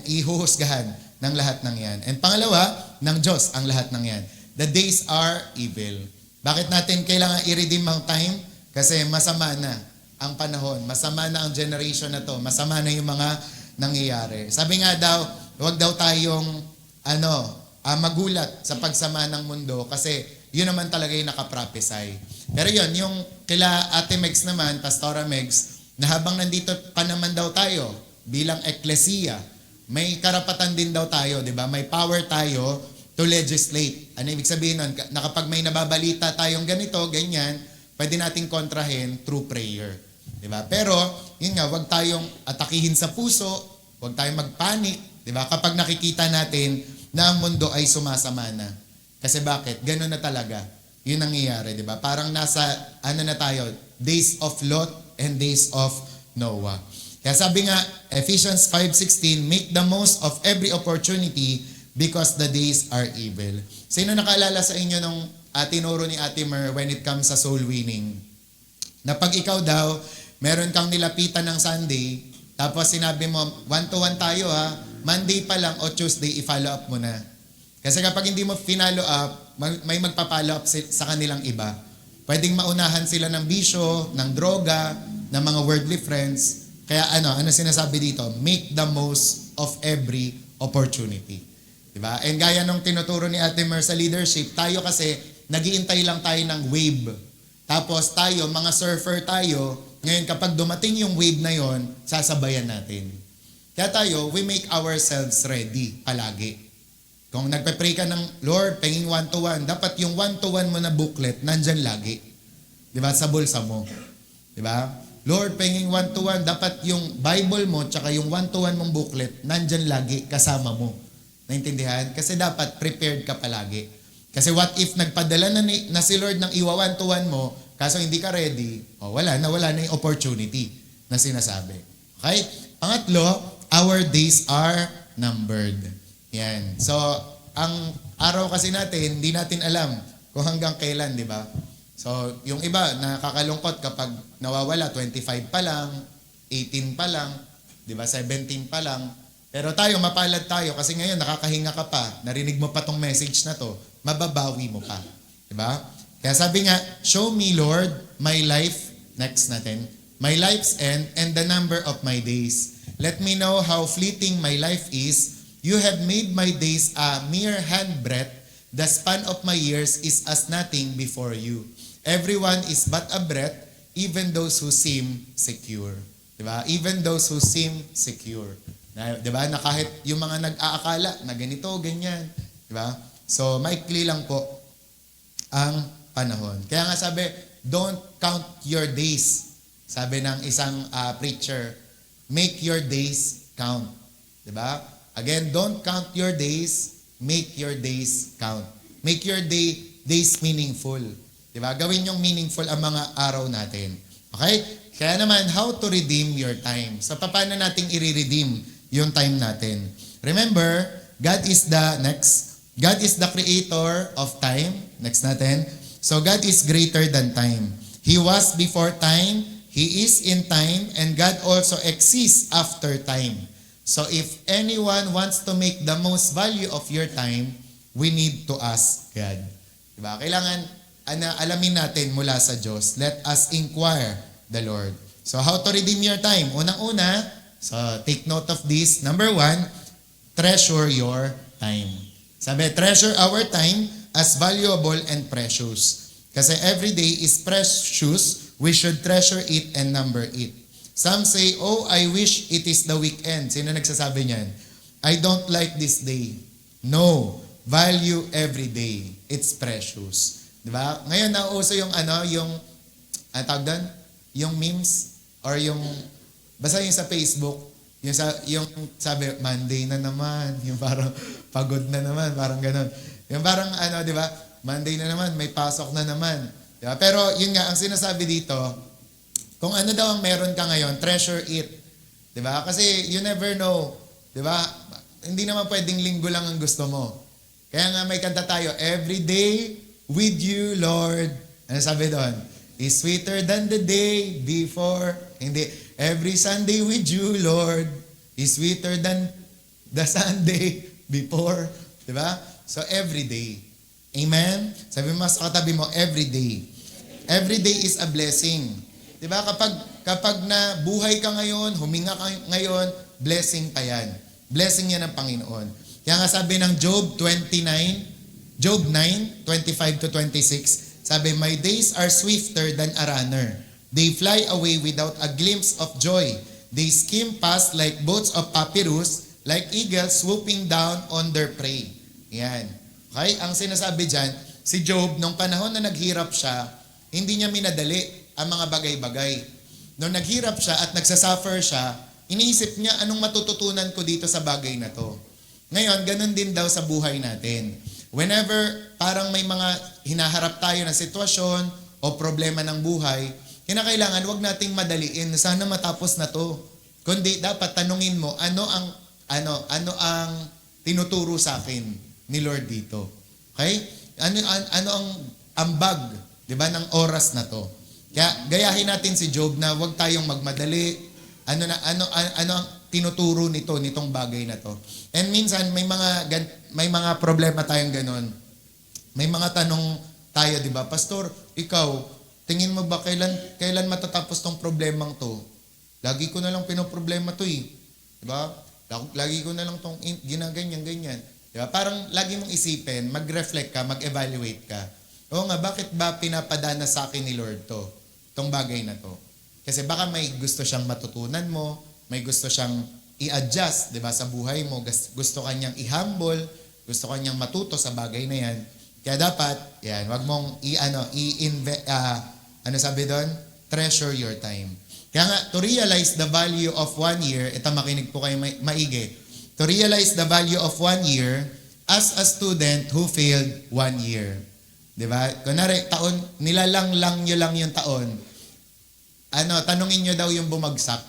ihuhusgahan ng lahat ng yan. And pangalawa, ng Diyos ang lahat ng yan. The days are evil. Bakit natin kailangan i-redeem ang time? Kasi masama na ang panahon, masama na ang generation na to, masama na yung mga nangyayari. Sabi nga daw, huwag daw tayong magulat sa pagsama ng mundo kasi yun naman talaga yung nakaprophesy. Pero yun, yung kila Ate Megs naman, Pastora Megs, na habang nandito pa naman daw tayo bilang eklesiya, may karapatan din daw tayo, di ba? May power tayo to legislate. Ano ibig sabihin nun? Na kapag may nababalita tayong ganito, ganyan, pwede nating kontrahin through prayer. Di ba? Pero, yun nga, huwag tayong atakihin sa puso, huwag tayong magpanik, di ba? Kapag nakikita natin na ang mundo ay sumasama na. Kasi bakit? Ganun na talaga. Yun nangyayari, di ba? Parang nasa, na tayo, days of Lot and days of Noah. Kaya sabi nga, Ephesians 5:16, "Make the most of every opportunity because the days are evil." Sino nakaalala sa inyo nung tinuro ni Ate Mer when it comes sa soul winning? Na pag ikaw daw, meron kang nilapitan ng Sunday, tapos sinabi mo, 1-to-1 tayo ha, Monday pa lang o Tuesday, i-follow up mo na. Kasi kapag hindi mo finalo up, may magpa-follow up sa kanilang iba. Pwedeng maunahan sila ng bisyo, ng droga, ng mga worldly friends. Kaya ano sinasabi dito? Make the most of every opportunity. Diba? And gaya nung tinuturo ni Ate Mer sa leadership, tayo kasi, nag-iintay lang tayo ng wave. Tapos tayo, mga surfer tayo, ngayon kapag dumating yung wave na yon, sasabayan natin. Kaya tayo, we make ourselves ready palagi. Kung nagpe-pray ka ng, "Lord, penging 1-to-1, dapat yung 1-to-1 mo na booklet, nandyan lagi. Diba? Sa bulsa mo. Diba? "Lord, penging 1-to-1, dapat yung Bible mo, tsaka yung 1-to-1 mong booklet, nandyan lagi, kasama mo." Naintindihan? Kasi dapat prepared ka palagi. Kasi what if nagpadala na si Lord ng iwa 1-to-1 mo, kaso hindi ka ready, wala na yung opportunity na sinasabi. Okay? Pangatlo, our days are numbered. Yan. So, ang araw kasi natin, hindi natin alam kung hanggang kailan, di ba? So, yung iba, nakakalungkot kapag nawawala, 25 pa lang, 18 pa lang, di ba, 17 pa lang. Pero tayo, mapalad tayo kasi ngayon nakakahinga ka pa, narinig mo pa tong message na to, mababawi mo pa. Di ba? Kaya sabi nga, "Show me, Lord, my life," next natin, "my life's end and the number of my days. Let me know how fleeting my life is. You have made my days a mere handbreadth. The span of my years is as nothing before you. Everyone is but a breath, even those who seem secure." Diba? Even those who seem secure. Diba? Na kahit yung mga nag-aakala na ganito, ganyan. Diba? So, maikli lang po ang panahon. Kaya nga sabi, don't count your days. Sabi ng isang preacher, make your days count. Diba? Again, don't count your days, make your days count. Make your days meaningful. Diba? Gawin yung meaningful ang mga araw natin. Okay? Kaya naman, how to redeem your time. So, paano natin i-redeem yung time natin? Remember, God is the creator of time. Next natin. So, God is greater than time. He was before time, He is in time, and God also exists after time. So if anyone wants to make the most value of your time, we need to ask God. Diba? Kailangan alamin natin mula sa Diyos. Let us inquire the Lord. So how to redeem your time? Unang-una, so take note of this. Number 1, treasure your time. Sabi, treasure our time as valuable and precious. Kasi every day is precious, we should treasure it and number it. Some say, oh, I wish it is the weekend. Sino nagsasabi niyan? I don't like this day. No, value every day. It's precious. Diba? Ngayon nauso yung tawag doon? Yung memes or yung basta yung sa Facebook, yung sabi Monday na naman, yung parang pagod na naman, parang ganoon. Yung parang di ba? Monday na naman, may pasok na naman. Diba? Pero yun nga ang sinasabi dito, kung ano daw ang meron ka ngayon, treasure it. 'Di ba? Kasi you never know, 'di ba? Hindi naman pwedeng linggo lang ang gusto mo. Kaya nga may kanta tayo, every day with you, Lord. Ano sabi doon? Is sweeter than the day before. Hindi. Every Sunday with you, Lord, is sweeter than the Sunday before. 'Di ba? So every day. Amen? Sabi mo sa katabi mo, every day. Every day is a blessing. Diba? Kapag na buhay ka ngayon, huminga ka ngayon, blessing pa yan. Blessing yan ng Panginoon. Kaya nga sabi ng Job 9:25-26, sabi, my days are swifter than a runner. They fly away without a glimpse of joy. They skim past like boats of papyrus, like eagles swooping down on their prey. Yan. Okay? Ang sinasabi dyan, si Job, nung panahon na naghirap siya, hindi niya minadali ang mga bagay-bagay. Nung naghirap siya at nagsasuffer siya, iniisip niya, anong matututunan ko dito sa bagay na to? Ngayon, ganun din daw sa buhay natin. Whenever parang may mga hinaharap tayo na sitwasyon o problema ng buhay, kinakailangan wag nating madaliin, sana matapos na to. Kundi dapat tanungin mo, ano ang tinuturo sa akin ni Lord dito? Okay? Ano ang ambag, 'di ba, ng oras na to? Kaya gayahin natin si Job na huwag tayong magmadali. Ano ang tinuturo nitong bagay na to. And minsan may mga problema tayong ganun. May mga tanong tayo, 'di ba? Pastor, ikaw, tingin mo ba kailan matatapos tong problemang to? Lagi ko na lang pinoproblema to eh. 'Di ba? Lagi ko na lang tong ginaganyan. 'Di ba? Parang lagi mong isipin, mag-reflect ka, mag-evaluate ka. Oo nga, bakit ba pinapadana sa akin ni Lord to? Tong bagay na to. Kasi baka may gusto siyang matutunan mo, may gusto siyang i-adjust, 'di ba, sa buhay mo, gusto kanyang i-humble, gusto kanyang matuto sa bagay na 'yan. Kaya dapat, yan, wag mong sabi doon? Treasure your time. Kaya nga, to realize the value of 1 year, ito makinig po kayo maigi. To realize the value of 1 year, as a student who failed 1 year. Diba? Kunwari, nilalang nyo lang yung taon. Tanungin nyo daw yung bumagsak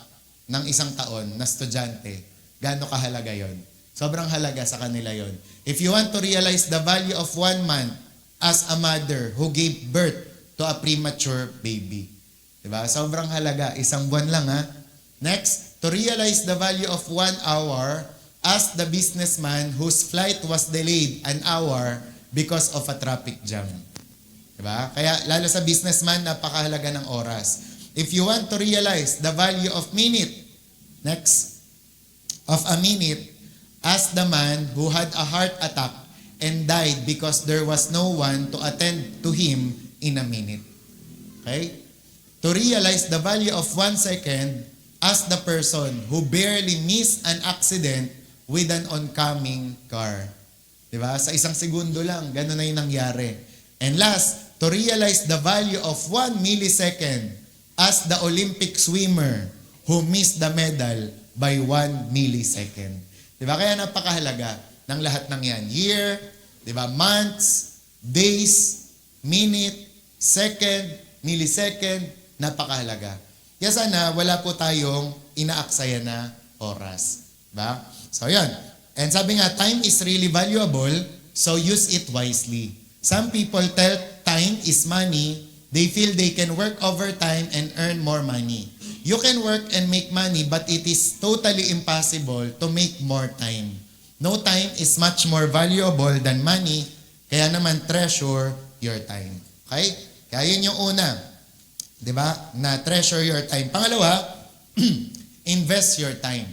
ng isang taon na estudyante. Gaano kahalaga yon? Sobrang halaga sa kanila yon. If you want to realize the value of 1 month as a mother who gave birth to a premature baby. Diba? Sobrang halaga. Isang buwan lang ha. Next, to realize the value of 1 hour as the businessman whose flight was delayed an hour because of a traffic jam. Diba? Kaya lalo sa businessman, napakahalaga ng oras. If you want to realize the value of a minute, as the man who had a heart attack and died because there was no one to attend to him in a minute. Okay? To realize the value of 1 second as the person who barely missed an accident with an oncoming car. Diba? Sa isang segundo lang, gano'n na yung nangyari. And last, to realize the value of 1 millisecond as the Olympic swimmer who missed the medal by 1 millisecond. Diba? Kaya napakahalaga ng lahat ng yan. Year, diba? Months, days, minute, second, millisecond, napakahalaga. Kaya sana wala po tayong inaaksaya na oras. Diba? So yan. And sabi nga, time is really valuable, so use it wisely. Some people tell time is money, they feel they can work overtime and earn more money. You can work and make money, but it is totally impossible to make more time. No time is much more valuable than money, kaya naman treasure your time. Okay? Kaya yun yung una. Diba? Na treasure your time. Pangalawa, invest your time.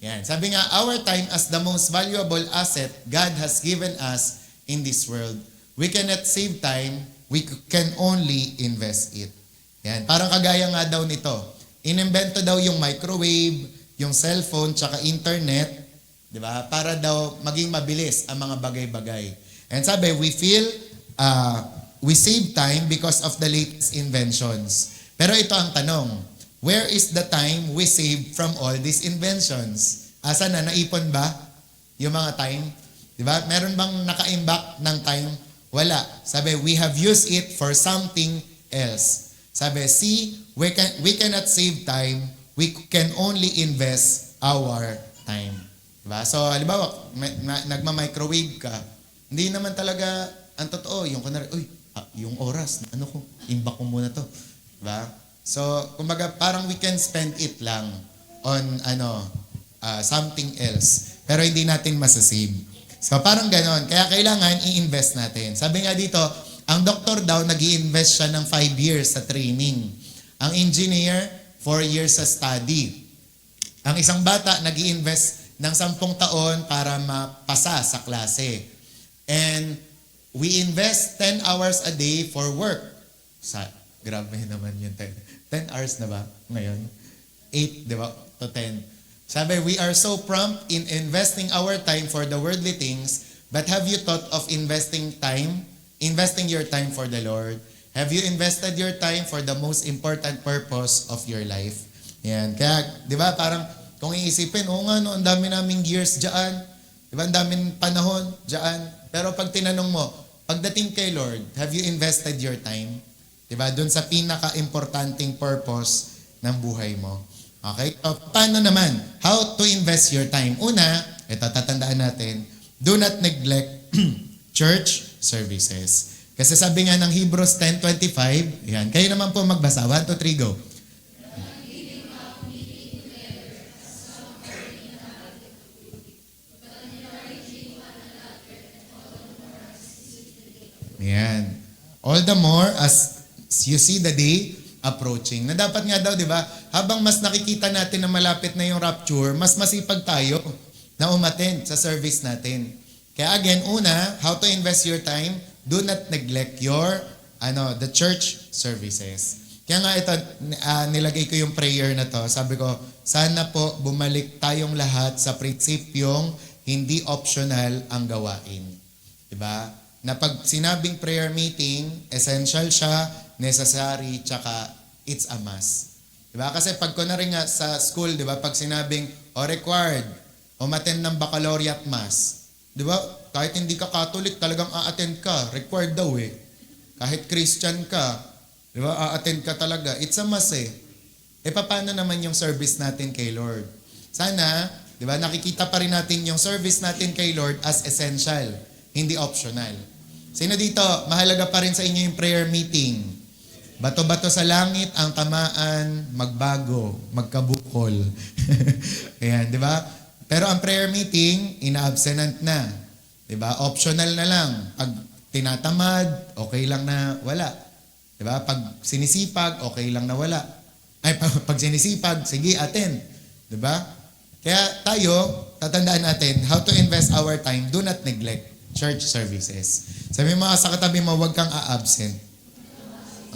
Yan. Sabi nga, our time as the most valuable asset God has given us in this world. We cannot save time, we can only invest it. Yan. Parang kagaya nga daw nito. Inimbento daw yung microwave, yung cellphone, tsaka internet, di ba? Para daw maging mabilis ang mga bagay-bagay. And sabi, we save time because of the latest inventions. Pero ito ang tanong, where is the time we save from all these inventions? Asa na? Naipon ba yung mga time? Diba? Meron bang naka-imbak ng time? Wala. Sabi, we have used it for something else. Sabi, see, we cannot save time. We can only invest our time. Diba? So, halimbawa, nagma-microwave ka. Hindi naman talaga ang totoo. Yung kunwari, yung oras, ano ko, imbak ko muna to. Diba? So, kumbaga, parang we can spend it lang on something else. Pero hindi natin masasave. So, parang ganon. Kaya kailangan i-invest natin. Sabi nga dito, ang doktor daw, nag-i-invest siya ng 5 years sa training. Ang engineer, 4 years sa study. Ang isang bata, nag-i-invest ng 10 taon para mapasa sa klase. And we invest 10 hours a day for work. Grabe naman yun. 10 hours na ba ngayon? 8, di ba? To 10. Sabi, we are so prompt in investing our time for the worldly things, but have you thought of investing your time for the Lord? Have you invested your time for the most important purpose of your life? Yan. Kaya, di ba, parang kung iisipin, nga no, ang dami naming years dyan. Di ba, ang daming panahon dyan. Pero pag tinanong mo, pagdating kay Lord, have you invested your time? Diba? Doon sa pinaka-importanting purpose ng buhay mo. Okay? So, paano naman? How to invest your time? Una, ito tatandaan natin, do not neglect church services. Kasi sabi nga ng Hebrews 10:25, yan, kayo naman po magbasa. 1, 2, 3, go. Yan. All the more as you see the day approaching. Na dapat nga daw, di ba, habang mas nakikita natin na malapit na yung rapture, mas masipag tayo na umattend sa service natin. Kaya again, una, how to invest your time, do not neglect the church services. Kaya nga ito, nilagay ko yung prayer na to. Sabi ko, sana po bumalik tayong lahat sa prinsipyong hindi optional ang gawain. Diba? Na pag sinabing prayer meeting, essential siya, necessary, tsaka it's a must. Diba? Kasi pag kunwari nga sa school, diba, pag sinabing, required, umattend ng baccalaureate mass. Diba? Kahit hindi ka Catholic, talagang a-attend ka. Required daw eh. Kahit Christian ka, diba, a-attend ka talaga. It's a must eh. Paano naman yung service natin kay Lord? Sana, diba, nakikita pa rin natin yung service natin kay Lord as essential, hindi optional. Sino dito, mahalaga pa rin sa inyo yung prayer meeting? Bato-bato sa langit, ang tamaan, magbago, magkabukol. Ayan, di ba? Pero ang prayer meeting, ina-abstinent na. Di ba? Optional na lang. Pag tinatamad, okay lang na wala. Di ba? Pag sinisipag, okay lang na wala. Pag sinisipag, sige, attend. Di ba? Kaya tayo, tatandaan natin, how to invest our time, do not neglect church services. Sabi mo sa katabi mo, huwag kang a-absent.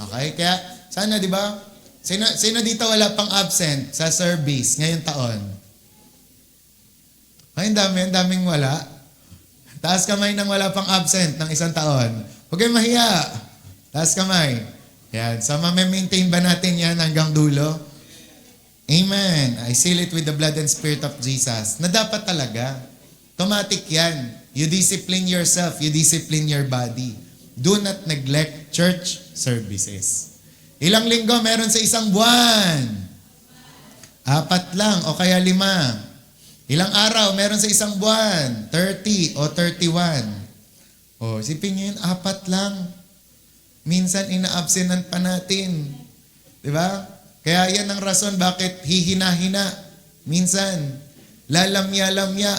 Okay? Kaya, sana, di ba? Sino dito wala pang absent sa service ngayong taon? Ay, ang daming wala. Taas kamay nang wala pang absent ng isang taon. Huwag kayong mahiya. Taas kamay. Yan. So, ma-maintain ba natin yan hanggang dulo? Amen. I seal it with the blood and spirit of Jesus. Na dapat talaga. Automatic yan. You discipline yourself. You discipline your body. Do not neglect church services. Ilang linggo meron sa isang buwan? 4 lang o kaya 5. Ilang araw meron sa isang buwan? 30 o 31. Isipin nyo yun, 4 lang. Minsan ina-absentan pa natin. Di ba? Kaya yan ang rason bakit hihina-hina. Minsan, lalamya-lamya,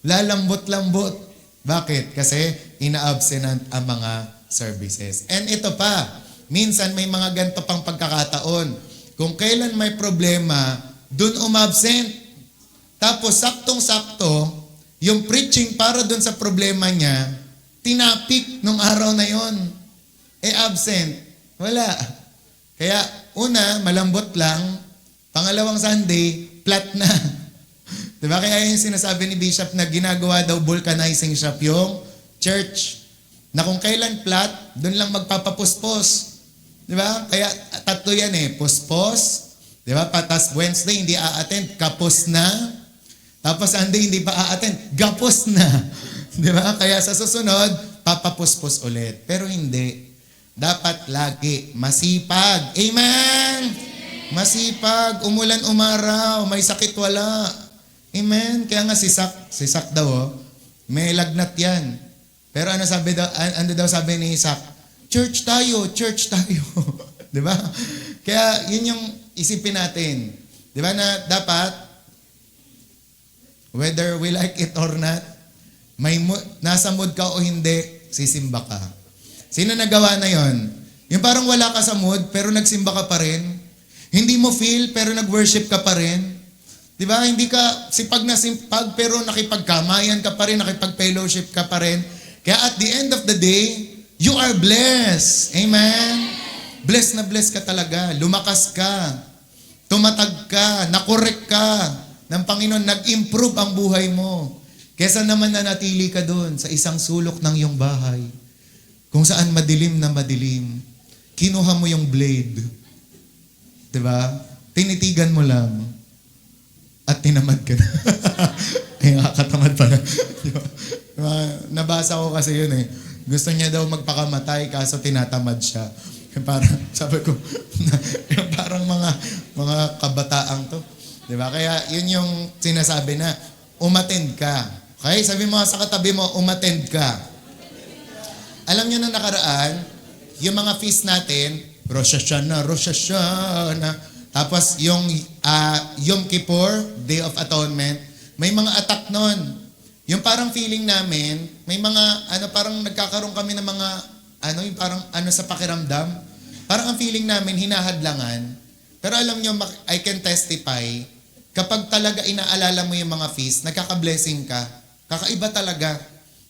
lalambot-lambot. Bakit? Kasi ina-abstinent ang mga services. And ito pa, minsan may mga ganito pang pagkakataon. Kung kailan may problema, dun umabsent. Tapos saktong-sakto, yung preaching para dun sa problema niya, tinapik nung araw na yon. Absent. Wala. Kaya una, malambot lang. Pangalawang Sunday, flat na. Diba? Kaya yung sinasabi ni Bishop na ginagawa daw vulcanizing shop yung church. Na kung kailan flat, doon lang magpapapuspos. Diba? Kaya tatlo yan puspos. Diba? Patas Wednesday, hindi a-attend, kapos na. Tapos Sunday, hindi pa a-attend, gapos na. Diba? Kaya sa susunod, papapuspos ulit. Pero hindi. Dapat lagi masipag. Amen! Masipag. Umulan, umaraw. May sakit, wala. Amen? Kaya nga si Sak daw, may lagnat yan. Pero ano daw sabi ni Sak? Church tayo. Di ba? Kaya yun yung isipin natin. Di ba na dapat, whether we like it or not, nasa mood ka o hindi, sisimba ka. Sino nagawa na yon? Yung parang wala ka sa mood, pero nagsimba ka pa rin. Hindi mo feel, pero nag-worship ka pa rin. Di ba? Hindi ka sipag na simpag, pero nakipagkamayan ka pa rin, nakipag-fellowship ka pa rin. Kaya at the end of the day, you are blessed. Amen? Blessed na blessed ka talaga. Lumakas ka. Tumatag ka. Nakorek ka ng Panginoon. Nag-improve ang buhay mo. Kesa naman na natili ka doon sa isang sulok ng iyong bahay. Kung saan madilim na madilim. Kinuha mo yung blade. Diba? Tinitigan mo lang. At tinamad ka na. Ay, nakakatamad pala. Nabasa ko kasi yun Gusto niya daw magpakamatay kaso tinatamad siya. Parang, sabi ko, parang mga kabataang to. Diba? Kaya yun yung sinasabi na, umattend ka. Okay? Sabi mo sa katabi mo, umattend ka. Alam niyo na nakaraan, yung mga feast natin, Rosh Hashanah, tapos yung Yom Kippur, Day of Atonement, may mga attack nun. Yung parang feeling namin, may mga, parang nagkakaroon kami ng mga, yung parang sa pakiramdam. Parang ang feeling namin, hinahadlangan. Pero alam nyo, I can testify, kapag talaga inaalala mo yung mga feast, nagkaka-blessing ka, kakaiba talaga.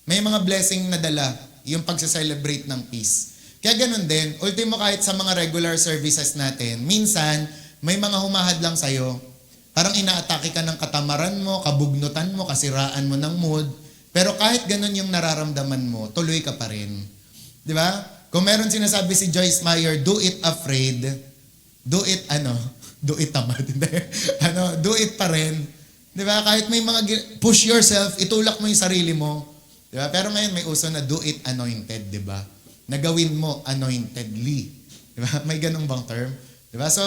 May mga blessing na dala, yung pagsa-celebrate ng peace. Kaya ganun din, ultimo kahit sa mga regular services natin, minsan, may mga humahadlang sa'yo. Parang inaatake ka ng katamaran mo, kabugnutan mo, kasiraan mo ng mood. Pero kahit ganun yung nararamdaman mo, tuloy ka pa rin. Di ba? Kung meron sinasabi si Joyce Meyer, do it afraid, do it tamad. Do it pa rin. Di ba? Kahit may mga, push yourself, itulak mo yung sarili mo. Di ba? Pero ngayon may uso na do it anointed, di ba? Nagawin mo anointedly. Di ba? May ganung bang term? Di ba? So,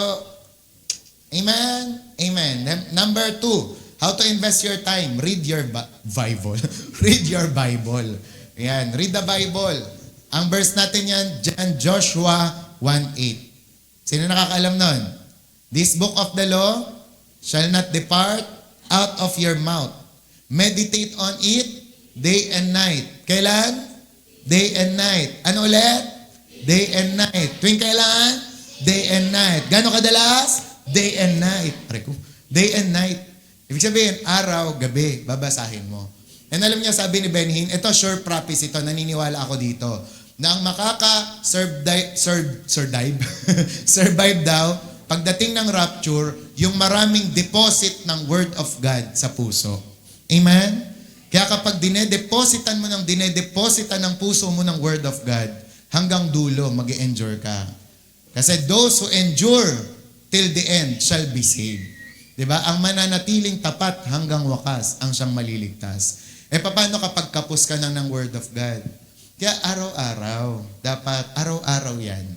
amen? Amen. Number 2, how to invest your time. Read your Bible. Read your Bible. Ayan, read the Bible. Ang verse natin yan, Joshua 1:8. Sino nakakaalam nun? This book of the law shall not depart out of your mouth. Meditate on it day and night. Kailan? Day and night. Ano ulit? Day and night. Tuwing kailan? Day and night. Gano'ng kadalas? Day and night. Day and night. Ibig sabihin, araw, gabi, babasahin mo. And alam niyo, sabi ni Benhin, ito sure prophecy ito, naniniwala ako dito, na ang survive daw, pagdating ng rapture, yung maraming deposit ng Word of God sa puso. Amen? Kaya kapag dinedepositan ng puso mo ng Word of God, hanggang dulo, mag-i-endure ka. Kasi those who endure till the end shall be saved. Diba? Ang mananatiling tapat hanggang wakas, ang siyang maliligtas. Paano kapag kapos ka na ng Word of God? Kaya araw-araw, dapat araw-araw yan.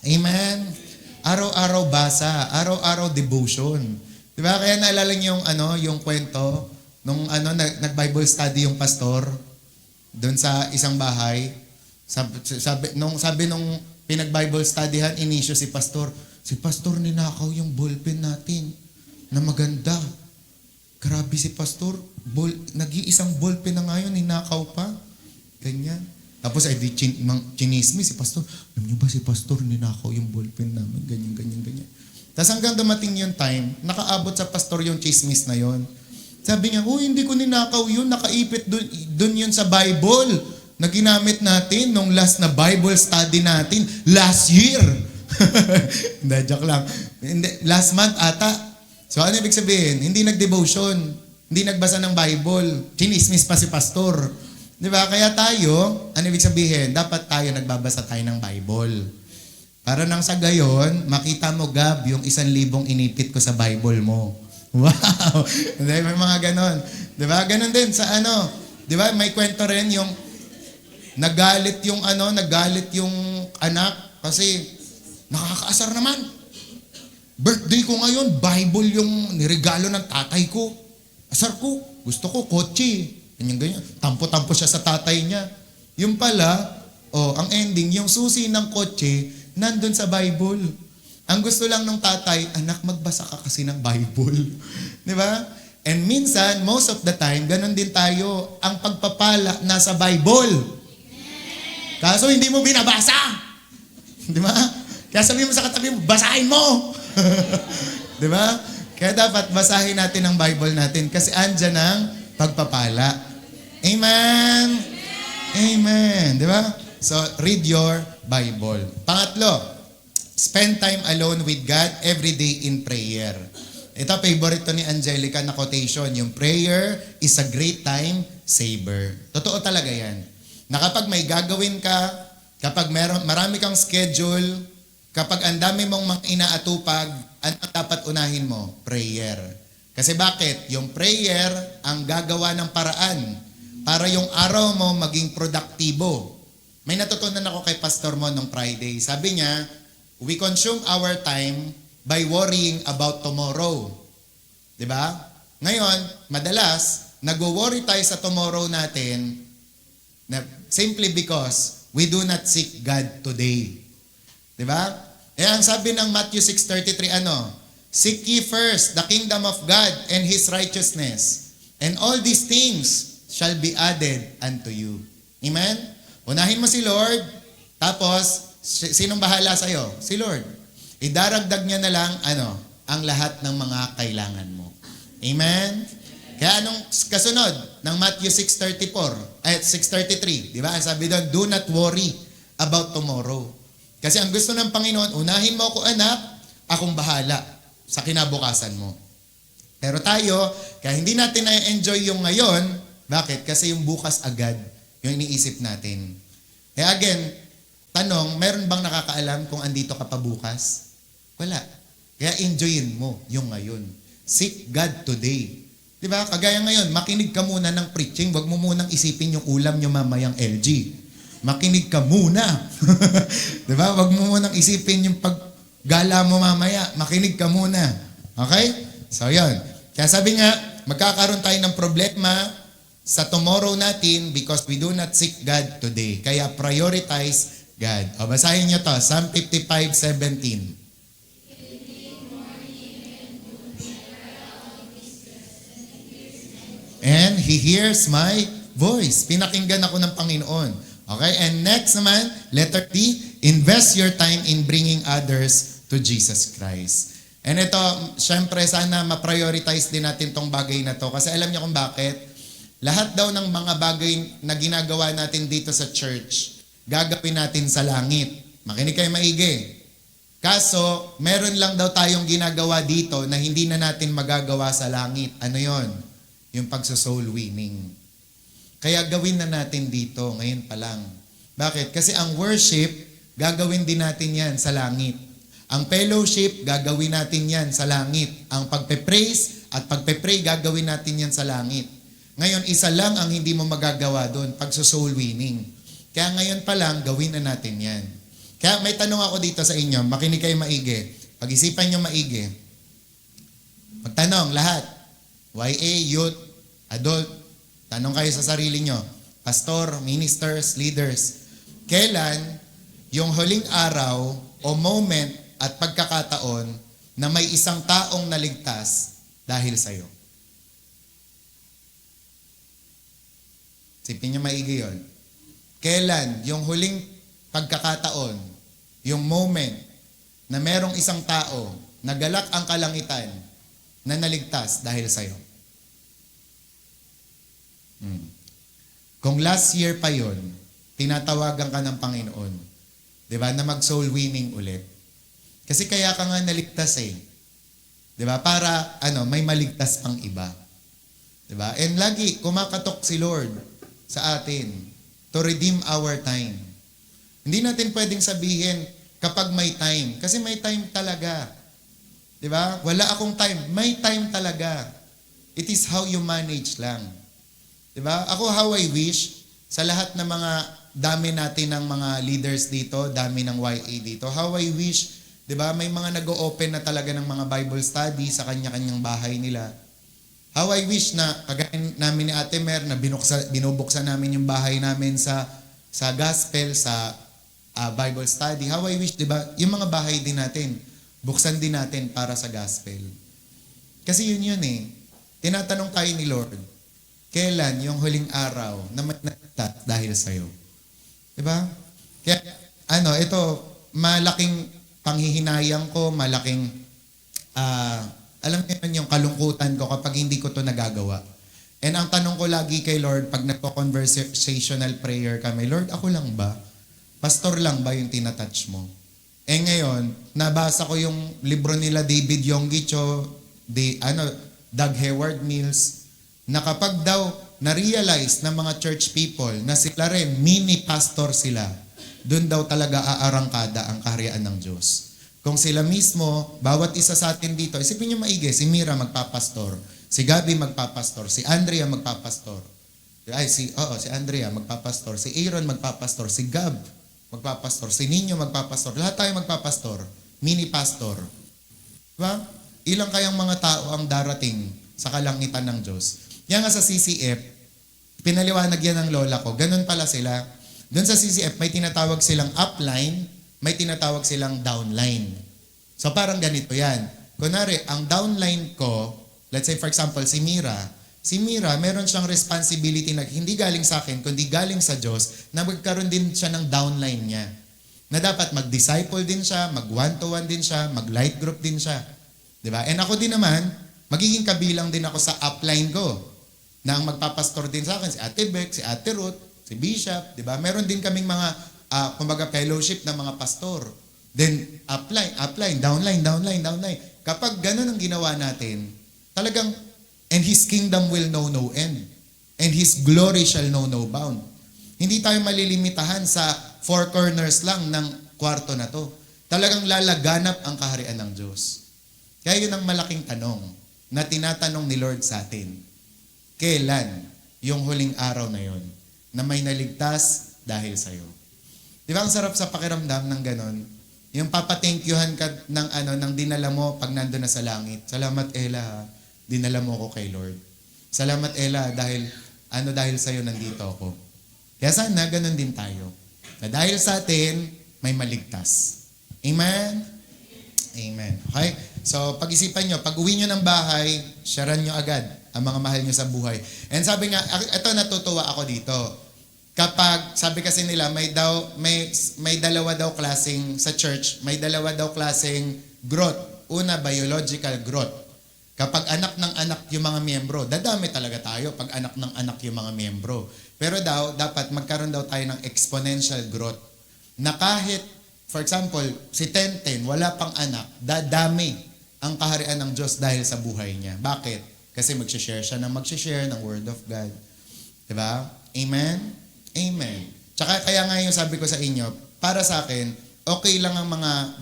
Amen? Araw-araw basa, araw-araw devotion. Diba? Kaya naalala niyo yung kwento, nung nag-Bible study yung pastor doon sa isang bahay, sabi nung pinag-Bible studyhan, inisyo si pastor, si pastor ninakaw yung ballpen natin na maganda. Grabe si pastor, nag-iisang ballpen na ngayon, ninakaw pa. Ganyan. Tapos ay di chinismis si pastor. Alam niyo ba si pastor ninakaw yung ballpen namin? Ganyan. Tapos hanggang dumating yung time, nakaabot sa pastor yung chismis na yon. Sabi niya, hindi ko ninakaw yun, nakaipit dun yun sa Bible na ginamit natin nung last na Bible study natin last year. Hindi, joke lang. Last month ata. So ano ibig sabihin? Hindi nag-devotion, hindi nagbasa ng Bible, chinismis pa si pastor. Di ba? Kaya tayo, ano ibig sabihin? Dapat tayo nagbabasa tayo ng Bible. Para nang sa gayon, makita mo, Gab, yung 1,000 inipit ko sa Bible mo. Wow! May mga ganon. Di ba? Ganon din sa ano. Di ba? May kwento rin yung nagalit yung anak kasi nakakaasar naman. Birthday ko ngayon, Bible yung niregalo ng tatay ko. Asar ko. Gusto ko, kotse. Ganyan. Tampo-tampo siya sa tatay niya. Yung pala, ang ending, yung susi ng kotse, nandun sa Bible. Ang gusto lang ng tatay, anak, magbasa ka kasi ng Bible. Di ba? And minsan, most of the time, ganun din tayo, ang pagpapala nasa Bible. Kaso hindi mo binabasa. Di ba? Kaya sabihin mo sa katabi mo, basahin mo. Di ba? Kaya dapat basahin natin ang Bible natin kasi andyan ang pagpapala. Amen? Amen. Di ba? So, read your Bible. Pangatlo, spend time alone with God every day in prayer. Ito, favorite to ni Angelica na quotation. Yung prayer is a great time saver. Totoo talaga yan. Na kapag may gagawin ka, kapag marami kang schedule, kapag ang dami mong mga inaatupag, ano dapat unahin mo? Prayer. Kasi bakit? Yung prayer ang gagawa ng paraan para yung araw mo maging produktibo. May natutunan ako kay Pastor Mon nung Friday. Sabi niya, we consume our time by worrying about tomorrow. Diba? Ngayon, madalas, nag-worry tayo sa tomorrow natin simply because we do not seek God today. Diba? Ang sabi ng Matthew 6:33, seek ye first the kingdom of God and His righteousness, and all these things shall be added unto you. Amen? Unahin mo si Lord, tapos, sinong bahala sa'yo? Si Lord. Idaragdag niya na lang, ang lahat ng mga kailangan mo. Amen? Kaya anong kasunod ng Matthew 6:33? Di ba? Ang sabi doon, do not worry about tomorrow. Kasi ang gusto ng Panginoon, unahin mo ako anak, akong bahala sa kinabukasan mo. Pero tayo, kaya hindi natin na-enjoy yung ngayon, bakit? Kasi yung bukas agad, yung iniisip natin. Kaya again, tanong, meron bang nakakaalam kung andito ka pa bukas? Wala. Kaya enjoyin mo yung ngayon. Seek God today. Diba? Kagaya ngayon, makinig ka muna ng preaching. Huwag mo munang isipin yung ulam nyo mamayang LG. Makinig ka muna. Diba? Huwag mo munang isipin yung paggala mo mamaya. Makinig ka muna. Okay? So, yun. Kaya sabi nga, magkakaroon tayo ng problema sa tomorrow natin because we do not seek God today. Kaya prioritize God. O, basahin nyo to. Psalm 55:17. And He hears my voice. Pinakinggan ako ng Panginoon. Okay? And next naman, letter D, invest your time in bringing others to Jesus Christ. And ito, syempre, sana ma-prioritize din natin tong bagay na to. Kasi alam niyo kung bakit? Lahat daw ng mga bagay na ginagawa natin dito sa church, gagawin natin sa langit. Makinig kayo maigi. Kaso, meron lang daw tayong ginagawa dito na hindi na natin magagawa sa langit. Ano yon? Yung pagso-soul winning. Kaya gawin na natin dito, ngayon pa lang. Bakit? Kasi ang worship, gagawin din natin yan sa langit. Ang fellowship, gagawin natin yan sa langit. Ang pagpe-praise at pagpe-pray, gagawin natin yan sa langit. Ngayon, isa lang ang hindi mo magagawa doon, pagso-soul winning. Kaya ngayon pa lang, gawin na natin yan. Kaya may tanong ako dito sa inyo, makinig kayo maigi. Pag-isipan nyo maigi. Magtanong lahat. YA, youth, adult, tanong kayo sa sarili nyo. Pastor, ministers, leaders. Kailan yung huling araw o moment at pagkakataon na may isang taong naligtas dahil sa'yo. Sipin niyo maigi yun. Kailan yung huling pagkakataon, yung moment na merong isang tao na galak ang kalangitan na naligtas dahil sa'yo? Kung last year pa yon, tinatawagan ka ng Panginoon, di ba, na mag-soul winning ulit. Kasi kaya ka nga naligtas eh. Di ba? Para, may maligtas pang iba. Di ba? And lagi, kumakatok si Lord sa atin to redeem our time. Hindi natin pwedeng sabihin kapag may time. Kasi may time talaga. Di ba? Wala akong time. May time talaga. It is how you manage lang. Di ba? Ako, how I wish sa lahat ng mga dami natin ng mga leaders dito, dami ng YA dito, how I wish, di ba, may mga nag-o-open na talaga ng mga Bible study sa kanya-kanyang bahay nila. How I wish na, kagaya namin ni Ate Mer, na binubuksan namin yung bahay namin sa gospel, sa Bible study. How I wish, di ba, yung mga bahay din natin, buksan din natin para sa gospel. Kasi yun eh. Tinatanong tayo ni Lord, kailan yung huling araw na may naligtas dahil sa'yo? Diba? Kaya, ito, malaking panghihinayang ko, malaking, alam niyo yung kalungkutan ko kapag hindi ko to nagagawa. And ang tanong ko lagi kay Lord, pag nagpo-conversational prayer kami, Lord, ako lang ba? Pastor lang ba yung tinatouch mo? Eh ngayon, nabasa ko yung libro nila David Yonggi-cho, Doug Hayward Mills, na kapag daw na-realize ng mga church people na sila rin, mini pastor sila, doon daw talaga aarangkada ang kaharian ng Diyos. Kung sila mismo, bawat isa sa atin dito, isipin niyo maigi, si Mira magpapastor, si Gabi magpapastor, si Andrea magpapastor, si Andrea magpapastor, si Aaron magpapastor, si Gab magpapastor, si Nino magpapastor, lahat tayo magpapastor, mini pastor. Diba? Ilang kayang mga tao ang darating sa kalangitan ng Diyos? Yan nga sa CCF, pinaliwanag yan ng lola ko, ganun pala sila. Doon sa CCF, may tinatawag silang upline, may tinatawag silang downline. So parang ganito yan. Kunwari, ang downline ko, let's say for example, si Mira, meron siyang responsibility na hindi galing sa akin, kundi galing sa Diyos, na magkaroon din siya ng downline niya. Na dapat mag-disciple din siya, mag-one-to-one din siya, mag-light group din siya. Diba? And ako din naman, magiging kabilang din ako sa upline ko. Na ang magpapastor din sa akin, si Ate Beck, si Ate Ruth, si Bishop, di ba? Meron din kaming mga, kumbaga, fellowship ng mga pastor. Then, upline, downline. Kapag ganun ang ginawa natin, talagang, and His kingdom will know no end. And His glory shall know no bound. Hindi tayo malilimitahan sa four corners lang ng kwarto na to. Talagang lalaganap ang kaharian ng Diyos. Kaya yun ang malaking tanong na tinatanong ni Lord sa atin. Kailan yung huling araw na yon na may naligtas dahil sa'yo? Di ba ang sarap sa pakiramdam ng ganon? Yung papatenkyuhan ka ng dinala mo pag nandun na sa langit. Salamat Ella ha, dinala mo ko kay Lord. Salamat Ella dahil sa'yo nandito ako. Kaya sana ganon din tayo. Na dahil sa atin, may maligtas. Amen? Amen. Okay? So, pag-isipan nyo, pag uwi nyo ng bahay, sharean nyo agad ang mga mahal nyo sa buhay. And sabi nga, ito natutuwa ako dito. Kapag, sabi kasi nila, may dalawa daw klaseng, sa church, may dalawa daw klaseng growth. Una, biological growth. Kapag anak ng anak yung mga miyembro, dadami talaga tayo pag anak ng anak yung mga miyembro. Pero dapat magkaroon daw tayo ng exponential growth. Na kahit, for example, si Tenten, wala pang anak, dadami ang kaharian ng Diyos dahil sa buhay niya. Bakit? Kasi mag-share siya ng Word of God. Diba? Amen? Amen. Tsaka kaya nga yung sabi ko sa inyo, para sa akin, okay lang ang mga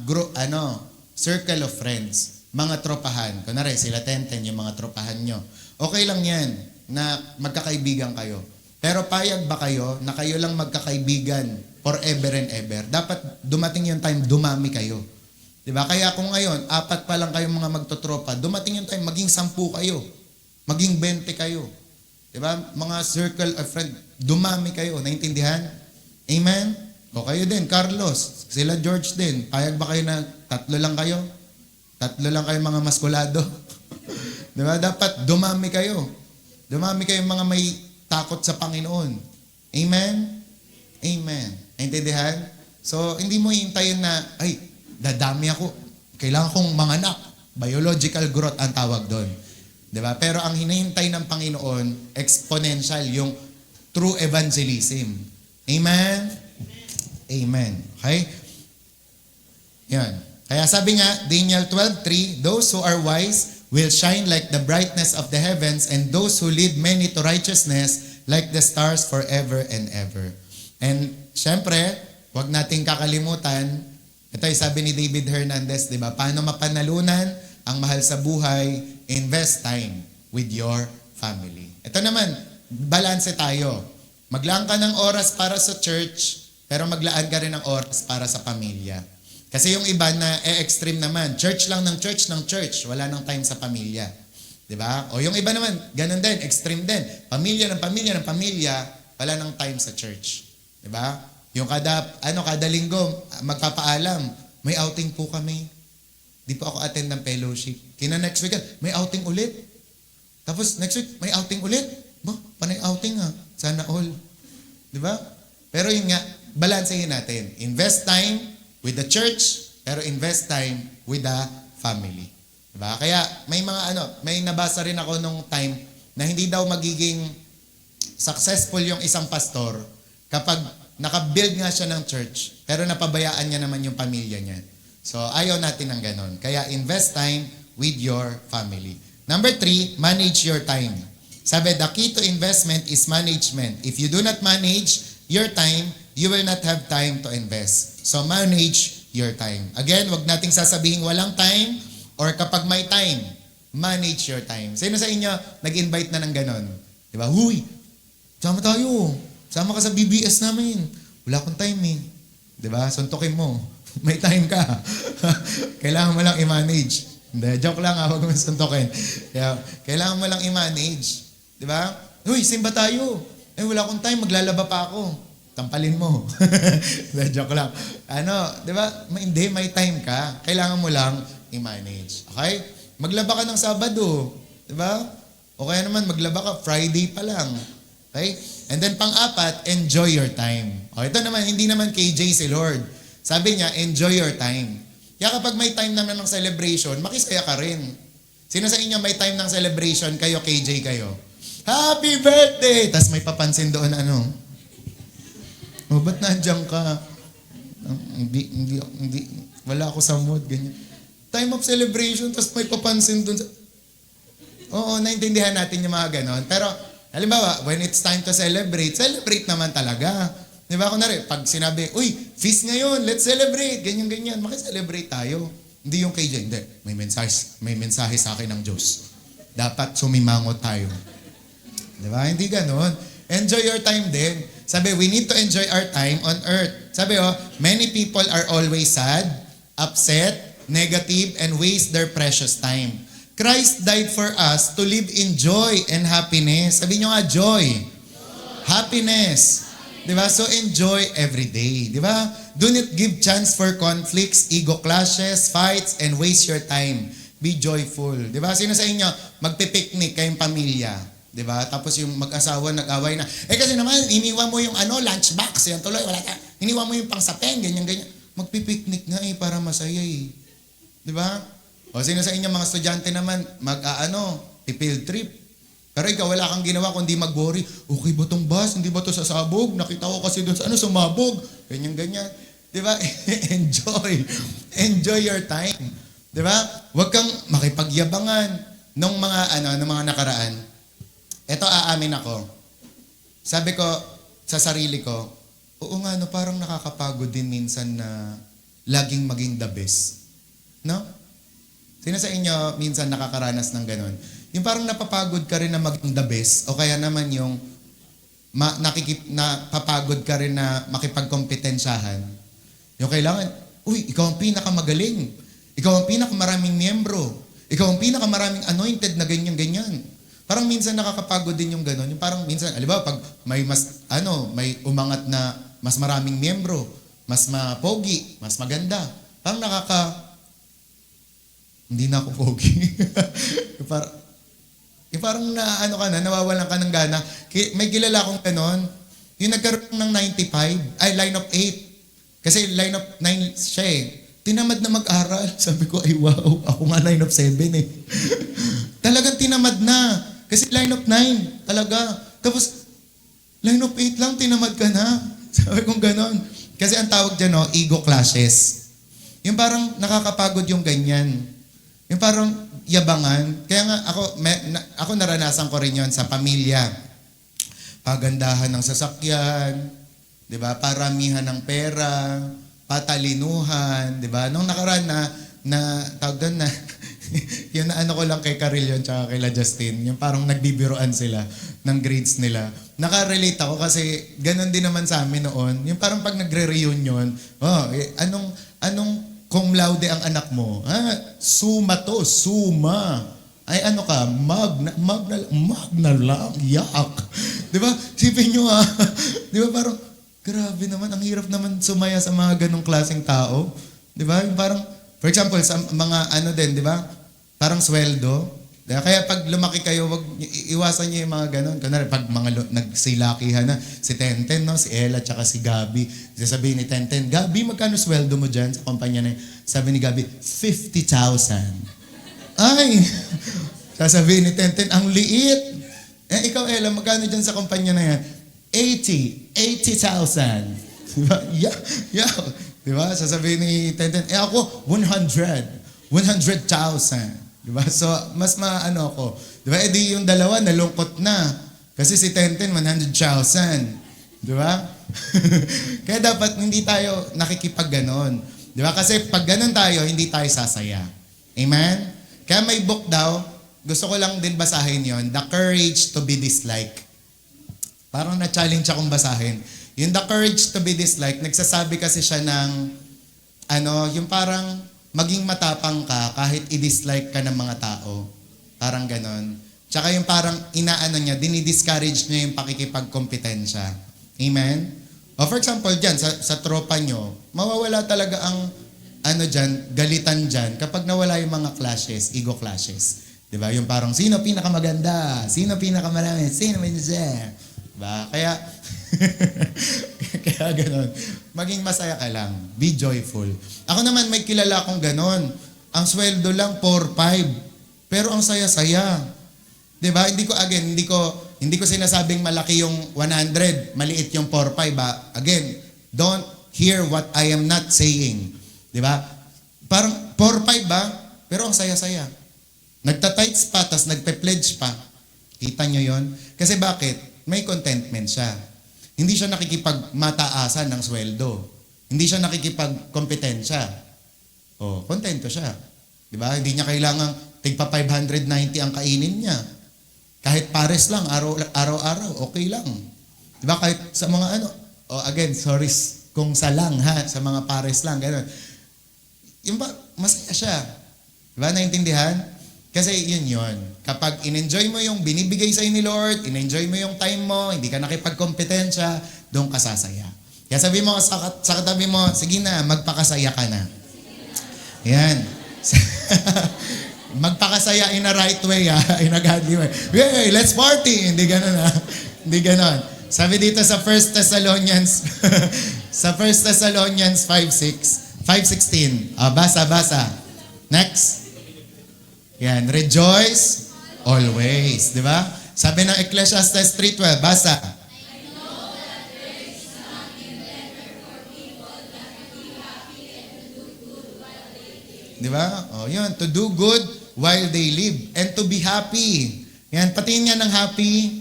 circle of friends, mga tropahan. Kunwari, sila Tenten, yung mga tropahan nyo. Okay lang yan na magkakaibigan kayo. Pero payag ba kayo na kayo lang magkakaibigan forever and ever? Dapat dumating yung time, dumami kayo. Diba? Kaya kung ngayon, 4 pa lang kayong mga magtotropa, dumating yung time, maging 10 kayo. Maging 20 kayo. Diba? Mga circle of friend, dumami kayo. Naintindihan? Amen? O kayo din, Carlos, sila George din. Payag ba kayo na Tatlo lang kayo. Tatlo lang kayo mga maskulado. Di ba? Dapat dumami kayo. Dumami kayong mga may takot sa Panginoon. Amen? Amen. Naintindihan? So, hindi mo hintayin na, ay, dadami ako. Kailangan kong manganak. Biological growth ang tawag doon. Diba? Pero ang hinihintay ng Panginoon, exponential, yung true evangelism. Amen? Amen. Okay? Yan. Kaya sabi nga, Daniel 12:3, those who are wise will shine like the brightness of the heavens, and those who lead many to righteousness like the stars forever and ever. And syempre, wag nating kakalimutan, ito ay sabi ni David Hernandez, di ba? Paano mapanalunan ang mahal sa buhay? Invest time with your family. Ito naman, balanse tayo. Maglaan ka ng oras para sa church, pero maglaan ka rin ng oras para sa pamilya. Kasi yung iba na extreme naman, church lang ng church ng church, wala nang time sa pamilya. Di ba? O yung iba naman, ganun din, extreme din. Pamilya ng pamilya ng pamilya, wala nang time sa church. Di ba? Yung kada linggo, magpapaalam, may outing po kami. Di po ako attend ng fellowship. Kina next week, may outing ulit. Tapos next week, may outing ulit. Ba, panay outing ha. Sana all. Di ba? Pero yun nga, balansehin natin. Invest time with the church, pero invest time with the family. Di ba? Kaya may nabasa rin ako nung time na hindi daw magiging successful yung isang pastor kapag nakabuild nga siya ng church, pero napabayaan niya naman yung pamilya niya. So, ayaw natin ng ganon. Kaya, invest time with your family. Number 3, manage your time. Sabi, the key to investment is management. If you do not manage your time, you will not have time to invest. So, manage your time. Again, wag nating sasabihin walang time or kapag may time, manage your time. Sino sa inyo nag-invite na ng ganon? Di ba? Huy, sama tayo. Sama ka sa BBS namin. Wala akong time eh. Di ba? Suntukin mo. May time ka. Kailangan mo lang i-manage. Hindi, joke lang ha, huwag mo suntukin. Kaya, kailangan mo lang i-manage. Di ba? Uy, simba tayo. Eh, wala akong time, maglalaba pa ako. Tampalin mo. Hindi, joke lang. Di ba? Hindi, may time ka. Kailangan mo lang i-manage. Okay? Maglaba ka ng Sabado. Di ba? O kaya naman, maglaba ka Friday pa lang. Okay? And then pang-apat, enjoy your time. O, ito naman, hindi naman KJ si Lord. Sabi niya, enjoy your time. Kaya kapag may time naman ng celebration, makisaya ka rin. Sino sa inyo may time ng celebration, kayo, KJ kayo? Happy birthday! Tapos may papansin doon, ba't nandiyan ka? Hindi, wala ako sa mood, ganyan. Time of celebration, tapos may papansin doon. Oo, naintindihan natin yung mga ganon. Pero, halimbawa, when it's time to celebrate naman talaga. Di ba? Kunwari, pag sinabi, uy, feast ngayon, let's celebrate, ganyan-ganyan, makiselebrate tayo. Hindi yung KJ, hindi. May mensahe sa akin ng Diyos. Dapat sumimangot tayo. Di ba? Hindi ganon. Enjoy your time din. Sabi, we need to enjoy our time on earth. Sabi, many people are always sad, upset, negative, and waste their precious time. Christ died for us to live in joy and happiness. Sabi nyo nga, joy. Happiness. Diba? So enjoy every day. Diba? Do not give chance for conflicts, ego clashes, fights, and waste your time. Be joyful. Diba? Sino sa inyo, magpipiknik kayong pamilya? Diba? Tapos yung mag-asawa nag-away na, kasi naman, iniwan mo yung lunchbox, yan tuloy, wala ka. Iniwan mo yung pangsapeng, ganyan-ganyan. Magpipiknik nga para masaya eh. Diba? O sino sa inyo, mga estudyante naman, field trip. Pero ikaw, wala kang ginawa kundi mag-worry. Okay ba itong bus? Hindi ba ito sasabog? Nakita ko kasi doon sa sumabog. Ganyan-ganyan. Diba? Enjoy. Enjoy your time. Diba? Huwag kang makipagyabangan ng mga nakaraan. Ito, aamin ako. Sabi ko sa sarili ko, oo nga, parang nakakapagod din minsan na laging maging the best. No? Sino sa inyo minsan nakakaranas ng ganon? Yung parang napapagod ka rin na maging the best o kaya naman yung napapagod ka rin na makipagkompetensyahan. Yung kailangan, ikaw ang pinakamagaling. Ikaw ang pinakamaraming miyembro. Ikaw ang pinakamaraming anointed na ganyan-ganyan. Parang minsan nakakapagod din yung ganon. Yung parang minsan, alibaw, pag may may umangat na mas maraming miyembro, mas mapogi, mas maganda, parang Hindi na ako pogi. Yung parang na ano ka na, nawawalan ka ng gana. May kilala akong ganon, yung nagkaroon ng 95, ay line of 8. Kasi line of 9 siya eh. Tinamad na mag-aral. Sabi ko, ay wow, ako nga line of 7 eh. Talagang tinamad na. Kasi line of 9, talaga. Tapos, line of 8 lang, tinamad ka na. Sabi ko ganon. Kasi ang tawag dyan, no, ego clashes. Yung parang nakakapagod yung ganyan. Yung parang yabangan. Kaya nga ako naranasan ko rin yon sa pamilya. Pagandahan ng sasakyan, 'di ba? Paramihan ng pera, patalinuhan, 'di ba? Nung nakaraan na tawag doon na yun na ano ko lang kay Carillion tsaka kay La Justin, yung parang nagbibiroan sila ng grades nila. Naka-relate ako kasi ganun din naman sa amin noon. Yung parang pag nagre-reunion, anong cum laude ang anak mo? Suma to, suma. Ay ano ka, magna lang, yak. Di ba? Sipin nyo Di ba parang, grabe naman, ang hirap naman sumaya sa mga ganong klaseng tao. Di ba? Yung parang, for example, sa mga ano din, di ba? Parang sweldo. Diba? Kaya pag lumaki kayo, wag iwasan niyo yung mga ganon. Kunwari, pag mga nagsilakihan na, si Tenten, no? Si Ella, tsaka si Gabi. Sasabihin ni Tenten, Gabi, magkano sweldo mo dyan sa kumpanya na yun? Sabi ni Gabi, 50,000. Ay! Sasabihin ni Tenten, ang liit. Ikaw, Ella, magkano dyan sa kumpanya na yan? 80,000. Diba? Yeah. Diba? Sasabihin ni Tenten, ako, 100,000. Diba? So, mas maano ako. Diba? Di yung dalawa, nalungkot na. Kasi si Tenten, 100,000. Diba? Kaya dapat hindi tayo nakikipag-ganon. Diba? Kasi pag ganon tayo, hindi tayo sasaya. Amen? Kaya may book daw, gusto ko lang din basahin yon, The Courage to be Disliked. Parang na-challenge akong basahin. Yung The Courage to be Disliked, nagsasabi kasi siya ng, yung parang, maging matapang ka kahit i-dislike ka ng mga tao. Parang ganon. Tsaka yung parang niya, dinidiscourage niya yung pakikipagkompetensya. Amen? O for example, dyan, sa tropa nyo, mawawala talaga ang galitan dyan kapag nawala yung mga clashes, ego clashes. Diba? Yung parang, sino pinakamaganda? Sino pinakamarami? Sino siya? Diba? Kaya ganon. Maging masaya ka lang. Be joyful. Ako naman may kilala akong ganon. Ang sweldo lang 4-5. Pero ang saya-saya. 'Di ba? Hindi ko sinasabing malaki yung 100, maliit yung 4-5. Again, don't hear what I am not saying. 'Di ba? Parang 4-5 ba? Pero ang saya-saya. Nagta-tights pa, tas nagpe-pledge pa. Kita nyo yon? Kasi bakit? May contentment siya. Hindi siya nakikipagmataasan ng sweldo. Hindi siya nakikipagkompetensya. Kontento siya. Di ba? Hindi niya kailangang tigpa 590 ang kainin niya. Kahit pares lang, araw-araw, okay lang. Di ba? Kahit sa mga again, sorry kung sa lang sa mga pares lang, gano'n. Yung ba, masaya siya. Di ba? Naintindihan? Kasi yun. Kapag in-enjoy mo yung binibigay sa'yo ni Lord, in-enjoy mo yung time mo, hindi ka nakipagkompetensya, doon ka sasaya. Kaya sabi mo sa katabi mo, sige na, magpakasaya ka na. Yan. Magpakasaya in a right way, in a godly way. Hey, let's party! Hindi ganun Hindi ganun. Sabi dito sa 1 Thessalonians, sa 1 Thessalonians 5:16. Basa. Next. Yan, rejoice always, di ba? Sabi ng Ecclesiastes 3:12, basa. Di ba? Yun, to do good while they live and to be happy. Yan, patingin nga ng happy.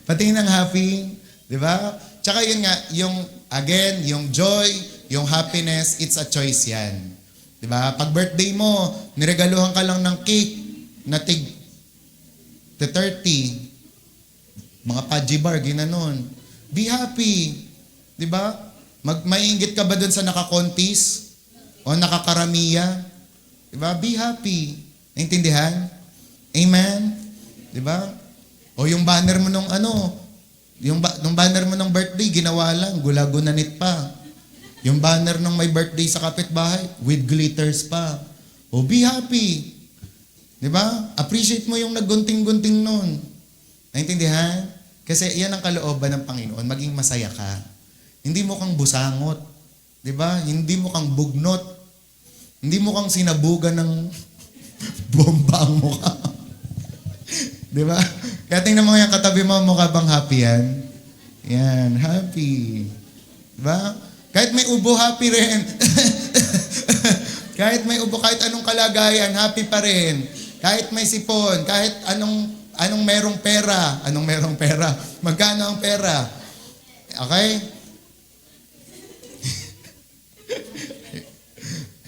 Patingin ng happy, di ba? Tsaka yun nga, yung joy, yung happiness, it's a choice yan. Diba? Pag birthday mo, niregaluhan ka lang ng cake na tig 30. Mga Paji bar, ginanon. Be happy. Diba? Maiinggit ka ba dun sa nakakontis? O nakakaramiya? Diba? Be happy. Naintindihan? Amen? Diba? O yung banner mo nung yung banner mo ng birthday, ginawa lang, gulagunanit pa. Yung banner ng may birthday sa kapitbahay, with glitters pa. O be happy. Di ba? Appreciate mo yung naggunting-gunting nun. Naintindihan? Kasi yan ang kalooban ng Panginoon, maging masaya ka. Hindi mo kang busangot. Di ba? Hindi mo kang bugnot. Hindi mo kang sinabugan ng bomba ang mukha. Di ba? Kaya tingnan mo yung katabi mo, mukha bang happy yan? Yan, happy. Di ba? Kahit may ubo, happy rin. Kahit may ubo, kahit anong kalagayan, happy pa rin. Kahit may sipon, kahit anong merong pera. Anong merong pera? Magkano ang pera? Okay?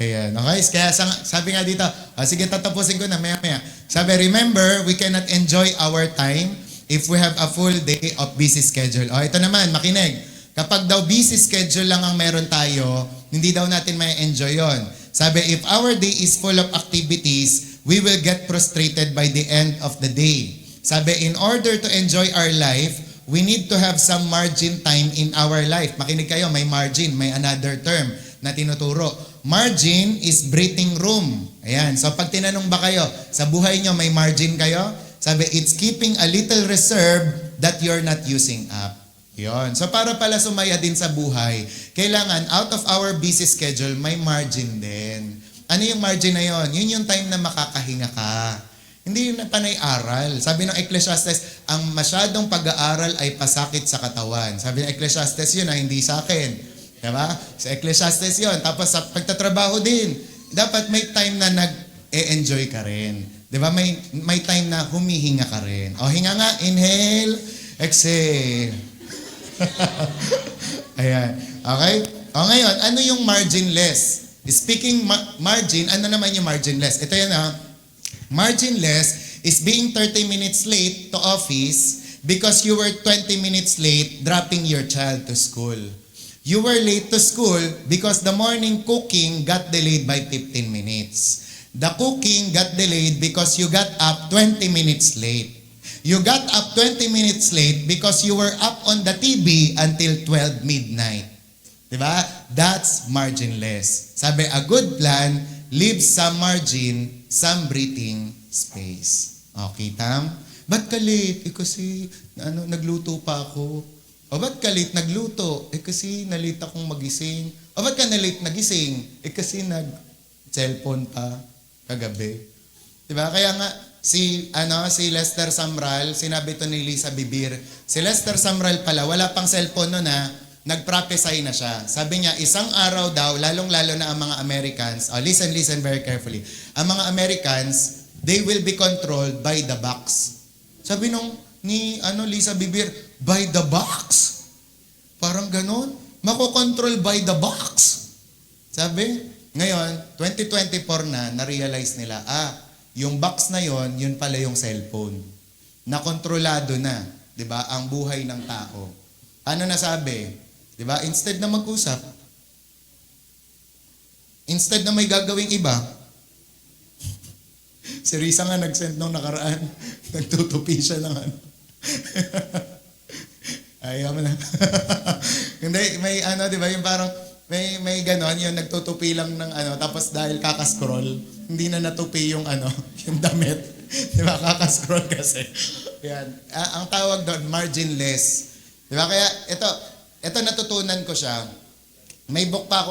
Ayan. Okay? Kaya sabi nga dito, sige tatapusin ko na maya-maya. Sabi, remember, we cannot enjoy our time if we have a full day of busy schedule. Ito naman, makinig. Kapag daw busy schedule lang ang meron tayo, hindi daw natin may enjoy yon. Sabi, if our day is full of activities, we will get frustrated by the end of the day. Sabi, in order to enjoy our life, we need to have some margin time in our life. Makinig kayo, may margin, may another term na tinuturo. Margin is breathing room. Ayan. So pag tinanong ba kayo, sa buhay nyo may margin kayo? Sabi, it's keeping a little reserve that you're not using up. Yon. So para pala sumaya din sa buhay, kailangan out of our busy schedule, may margin din. Ano yung margin na yon? Yun yung time na makakahinga ka. Hindi yung panay aral. Sabi ng Ecclesiastes, ang masyadong pag-aaral ay pasakit sa katawan. Sabi ng Ecclesiastes yun, hindi sa akin. Diba? Sa Ecclesiastes yun. Tapos sa pagtatrabaho din, dapat may time na nag-e-enjoy ka rin. Diba? May time na humihinga ka rin. O hinga nga, inhale, exhale. Ayan. Okay? O ngayon, ano yung marginless? Speaking margin, ano naman yung marginless? Ito yan ha. Marginless is being 30 minutes late to office because you were 20 minutes late dropping your child to school. You were late to school because the morning cooking got delayed by 15 minutes. The cooking got delayed because you got up 20 minutes late. You got up 20 minutes late because you were up on the TV until 12 midnight. Diba? That's marginless. Sabi, a good plan leaves some margin, some breathing space. Okay, Tam? Ba't ka late? Kasi nagluto pa ako. O ba't ka late nagluto? Kasi nalate akong magising. O ba't ka na-late nagising? Kasi nag-cellphone pa kagabi. Diba? Kaya nga, si Lester Samral, sinabi to ni Lisa Bibir. Si Lester Samral pala, wala pang cellphone noon nag-prophesy na siya. Sabi niya, isang araw daw, lalong-lalo na ang mga Americans, listen very carefully. Ang mga Americans, they will be controlled by the box. Sabi ni Lisa Bibir, by the box? Parang ganon. Makokontrol by the box. Sabi, ngayon, 2024 na-realize nila, yung box na yon, yun pala yung cellphone. Nakontrolado na, 'di ba, ang buhay ng tao. Ano nasabi? 'Di ba? Instead na mag-usap, instead na may gagawing iba, si Risa nga nag-send nung nakaraan, nagtutupi siya ng ayaw mo na. Hindi, may 'di ba, yung parang may ganon, yung nagtutupi lang ng tapos dahil kakascroll, hindi na natupi yung yung damit. Di ba? Kakascroll kasi. Yan. Ang tawag doon, marginless. Di ba? Kaya ito natutunan ko siya. May book pa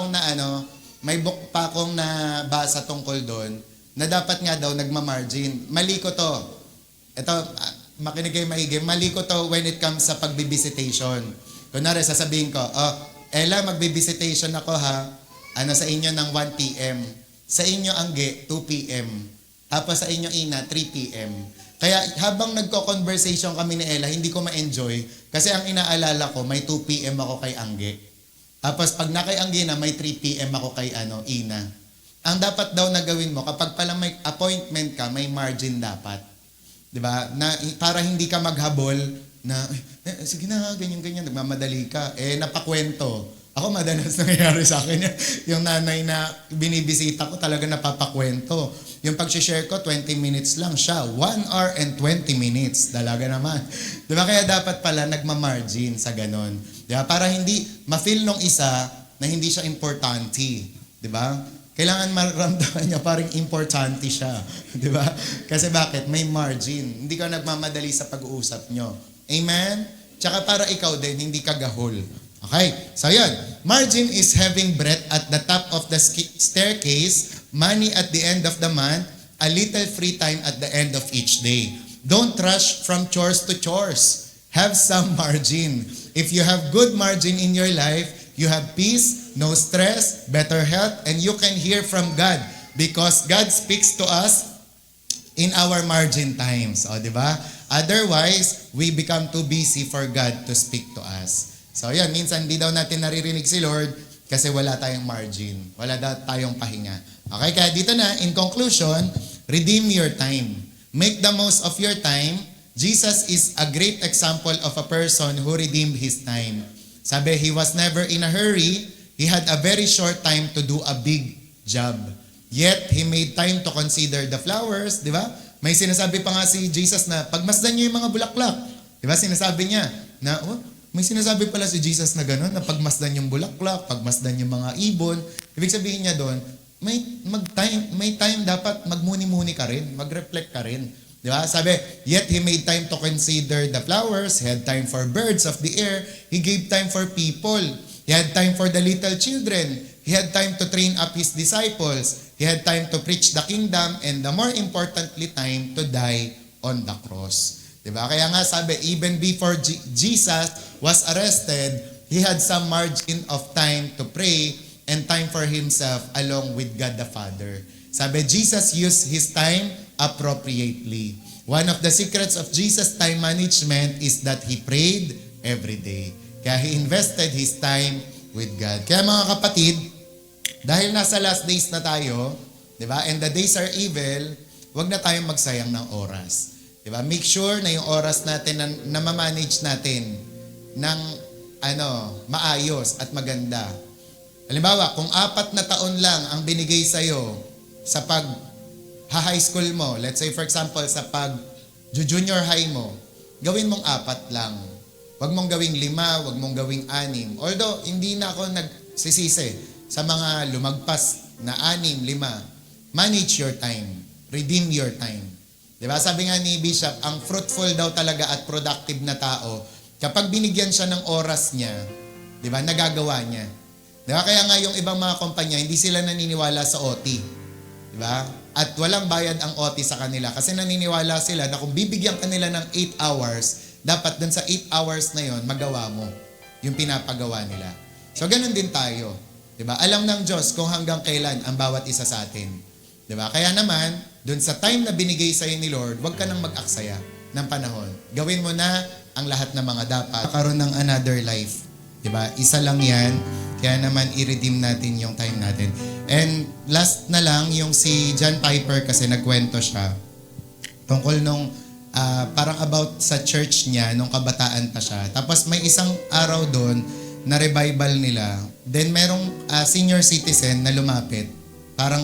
akong nabasa tungkol doon na dapat nga daw nagma-margin. Mali ko to. Ito, makinig kayo maigi. Mali ko to when it comes sa pagbibisitation. Kunwari, sasabihin ko, Ella, magbibisitation ako ha. Sa inyo ng 1 p.m. Sa inyo Angge, 2 p.m. Tapos sa inyo Ina, 3 p.m. Kaya habang nagko-conversation kami ni Ella, hindi ko ma-enjoy kasi ang inaalala ko, may 2 p.m. ako kay Angge. Tapos pag na kay Angge na, may 3 p.m. ako kay Ina. Ang dapat daw na gawin mo, kapag pala may appointment ka, may margin dapat. 'Di ba? Na para hindi ka maghabol na sige na, ganyan, nagmamadali ka. Napakwento. Ako madalas nangyayari sa akin yan. Yung nanay na binibisita ko talaga napapakwento. Yung pag-share ko, 20 minutes lang siya. 1 hour and 20 minutes. Dalaga naman. Di ba? Kaya dapat pala nagma-margin sa ganon. Di ba? Para hindi ma-feel nung isa na hindi siya importante. Di ba? kailangan maramdaman niya parang importante siya. Di ba? Kasi bakit? May margin. Hindi ka nagmamadali sa pag-uusap nyo. Amen? Tsaka para ikaw din, hindi ka gahol. Okay? So yun. Margin is having bread at the top of the staircase, money at the end of the month, a little free time at the end of each day. Don't rush from chores to chores. Have some margin. If you have good margin in your life, you have peace, no stress, better health, and you can hear from God because God speaks to us in our margin times. O, di ba? Otherwise, we become too busy for God to speak to us. So, yan. Minsan, di daw natin naririnig si Lord kasi wala tayong margin. Wala tayong pahinga. Okay? Kaya dito na, in conclusion, redeem your time. Make the most of your time. Jesus is a great example of a person who redeemed his time. Sabi, he was never in a hurry. He had a very short time to do a big job. Yet, he made time to consider the flowers. Di ba? May sinasabi pa nga si Jesus na, pagmasdan niyo yung mga bulaklak. Di ba? Sinasabi niya na, may sinasabi pala si Jesus na gano'n, na pagmasdan yung bulaklak, pagmasdan yung mga ibon. Ibig sabihin niya doon, may time dapat magmuni-muni ka rin, mag-reflect ka rin. Di ba? Sabi, yet he made time to consider the flowers, he had time for birds of the air, he gave time for people, he had time for the little children, he had time to train up his disciples, he had time to preach the kingdom, and the more importantly, time to die on the cross. Di ba? Kaya nga sabi, even before Jesus was arrested, he had some margin of time to pray and time for himself along with God the Father. Sabi, Jesus used his time appropriately. One of the secrets of Jesus' time management is that he prayed every day. Kaya he invested his time with God. Kaya mga kapatid, dahil nasa last days na tayo, di ba? And the days are evil, wag na tayong magsayang ng oras. Di ba? Make sure na yung oras natin na ma-manage natin ng maayos at maganda. Halimbawa, kung 4 na taon lang ang binigay sa'yo sa high school mo, let's say for example, sa junior high mo, gawin mong 4 lang. Huwag mong gawing 5, huwag mong gawing 6. Although, hindi na ako nagsisisi sa mga lumagpas na 6, 5. Manage your time. Redeem your time. Diba? Sabi nga ni Bishop, ang fruitful daw talaga at productive na tao, kapag binigyan siya ng oras niya, diba, nagagawa niya. Diba? Kaya nga yung ibang mga kumpanya, hindi sila naniniwala sa OT. Diba? At walang bayad ang OT sa kanila kasi naniniwala sila na kung bibigyan kanila ng 8 hours, dapat dun sa 8 hours na yon magawa mo yung pinapagawa nila. So, ganun din tayo. Diba? Alam ng Diyos kung hanggang kailan ang bawat isa sa atin. Diba? Kaya naman, dun sa time na binigay sa'yo ni Lord, huwag ka nang mag-aksaya ng panahon. Gawin mo na ang lahat ng mga dapat. Karoon ng another life. Diba? Isa lang yan. Kaya naman, i-redeem natin yung time natin. And last na lang, yung si John Piper kasi nagkwento siya tungkol nung parang about sa church niya nung kabataan pa siya. Tapos may isang araw doon na revival nila. Then merong senior citizen na lumapit. Parang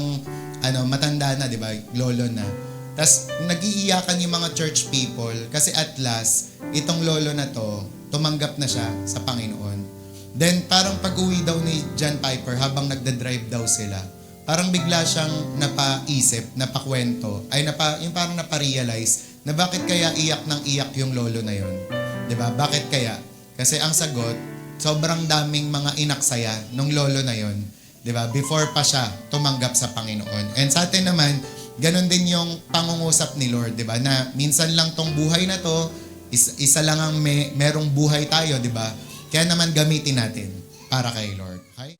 matanda na, di ba? Lolo na. Tapos nag-iiyakan yung mga church people kasi at last, itong lolo na to, tumanggap na siya sa Panginoon. Then parang pag-uwi daw ni John Piper habang nagda-drive daw sila, parang bigla siyang napaisip, napakwento, yung parang naparealize na bakit kaya iyak ng iyak yung lolo na yon. 'Di ba? Bakit kaya? Kasi ang sagot, sobrang daming mga inaksaya nung lolo na yon, 'di ba? Before pa siya tumanggap sa Panginoon. And sa atin naman, ganun din yung pangungusap ni Lord, 'di ba? Na minsan lang tong buhay na to, isa lang ang merong buhay tayo, 'di ba? Kaya naman gamitin natin para kay Lord. Okay?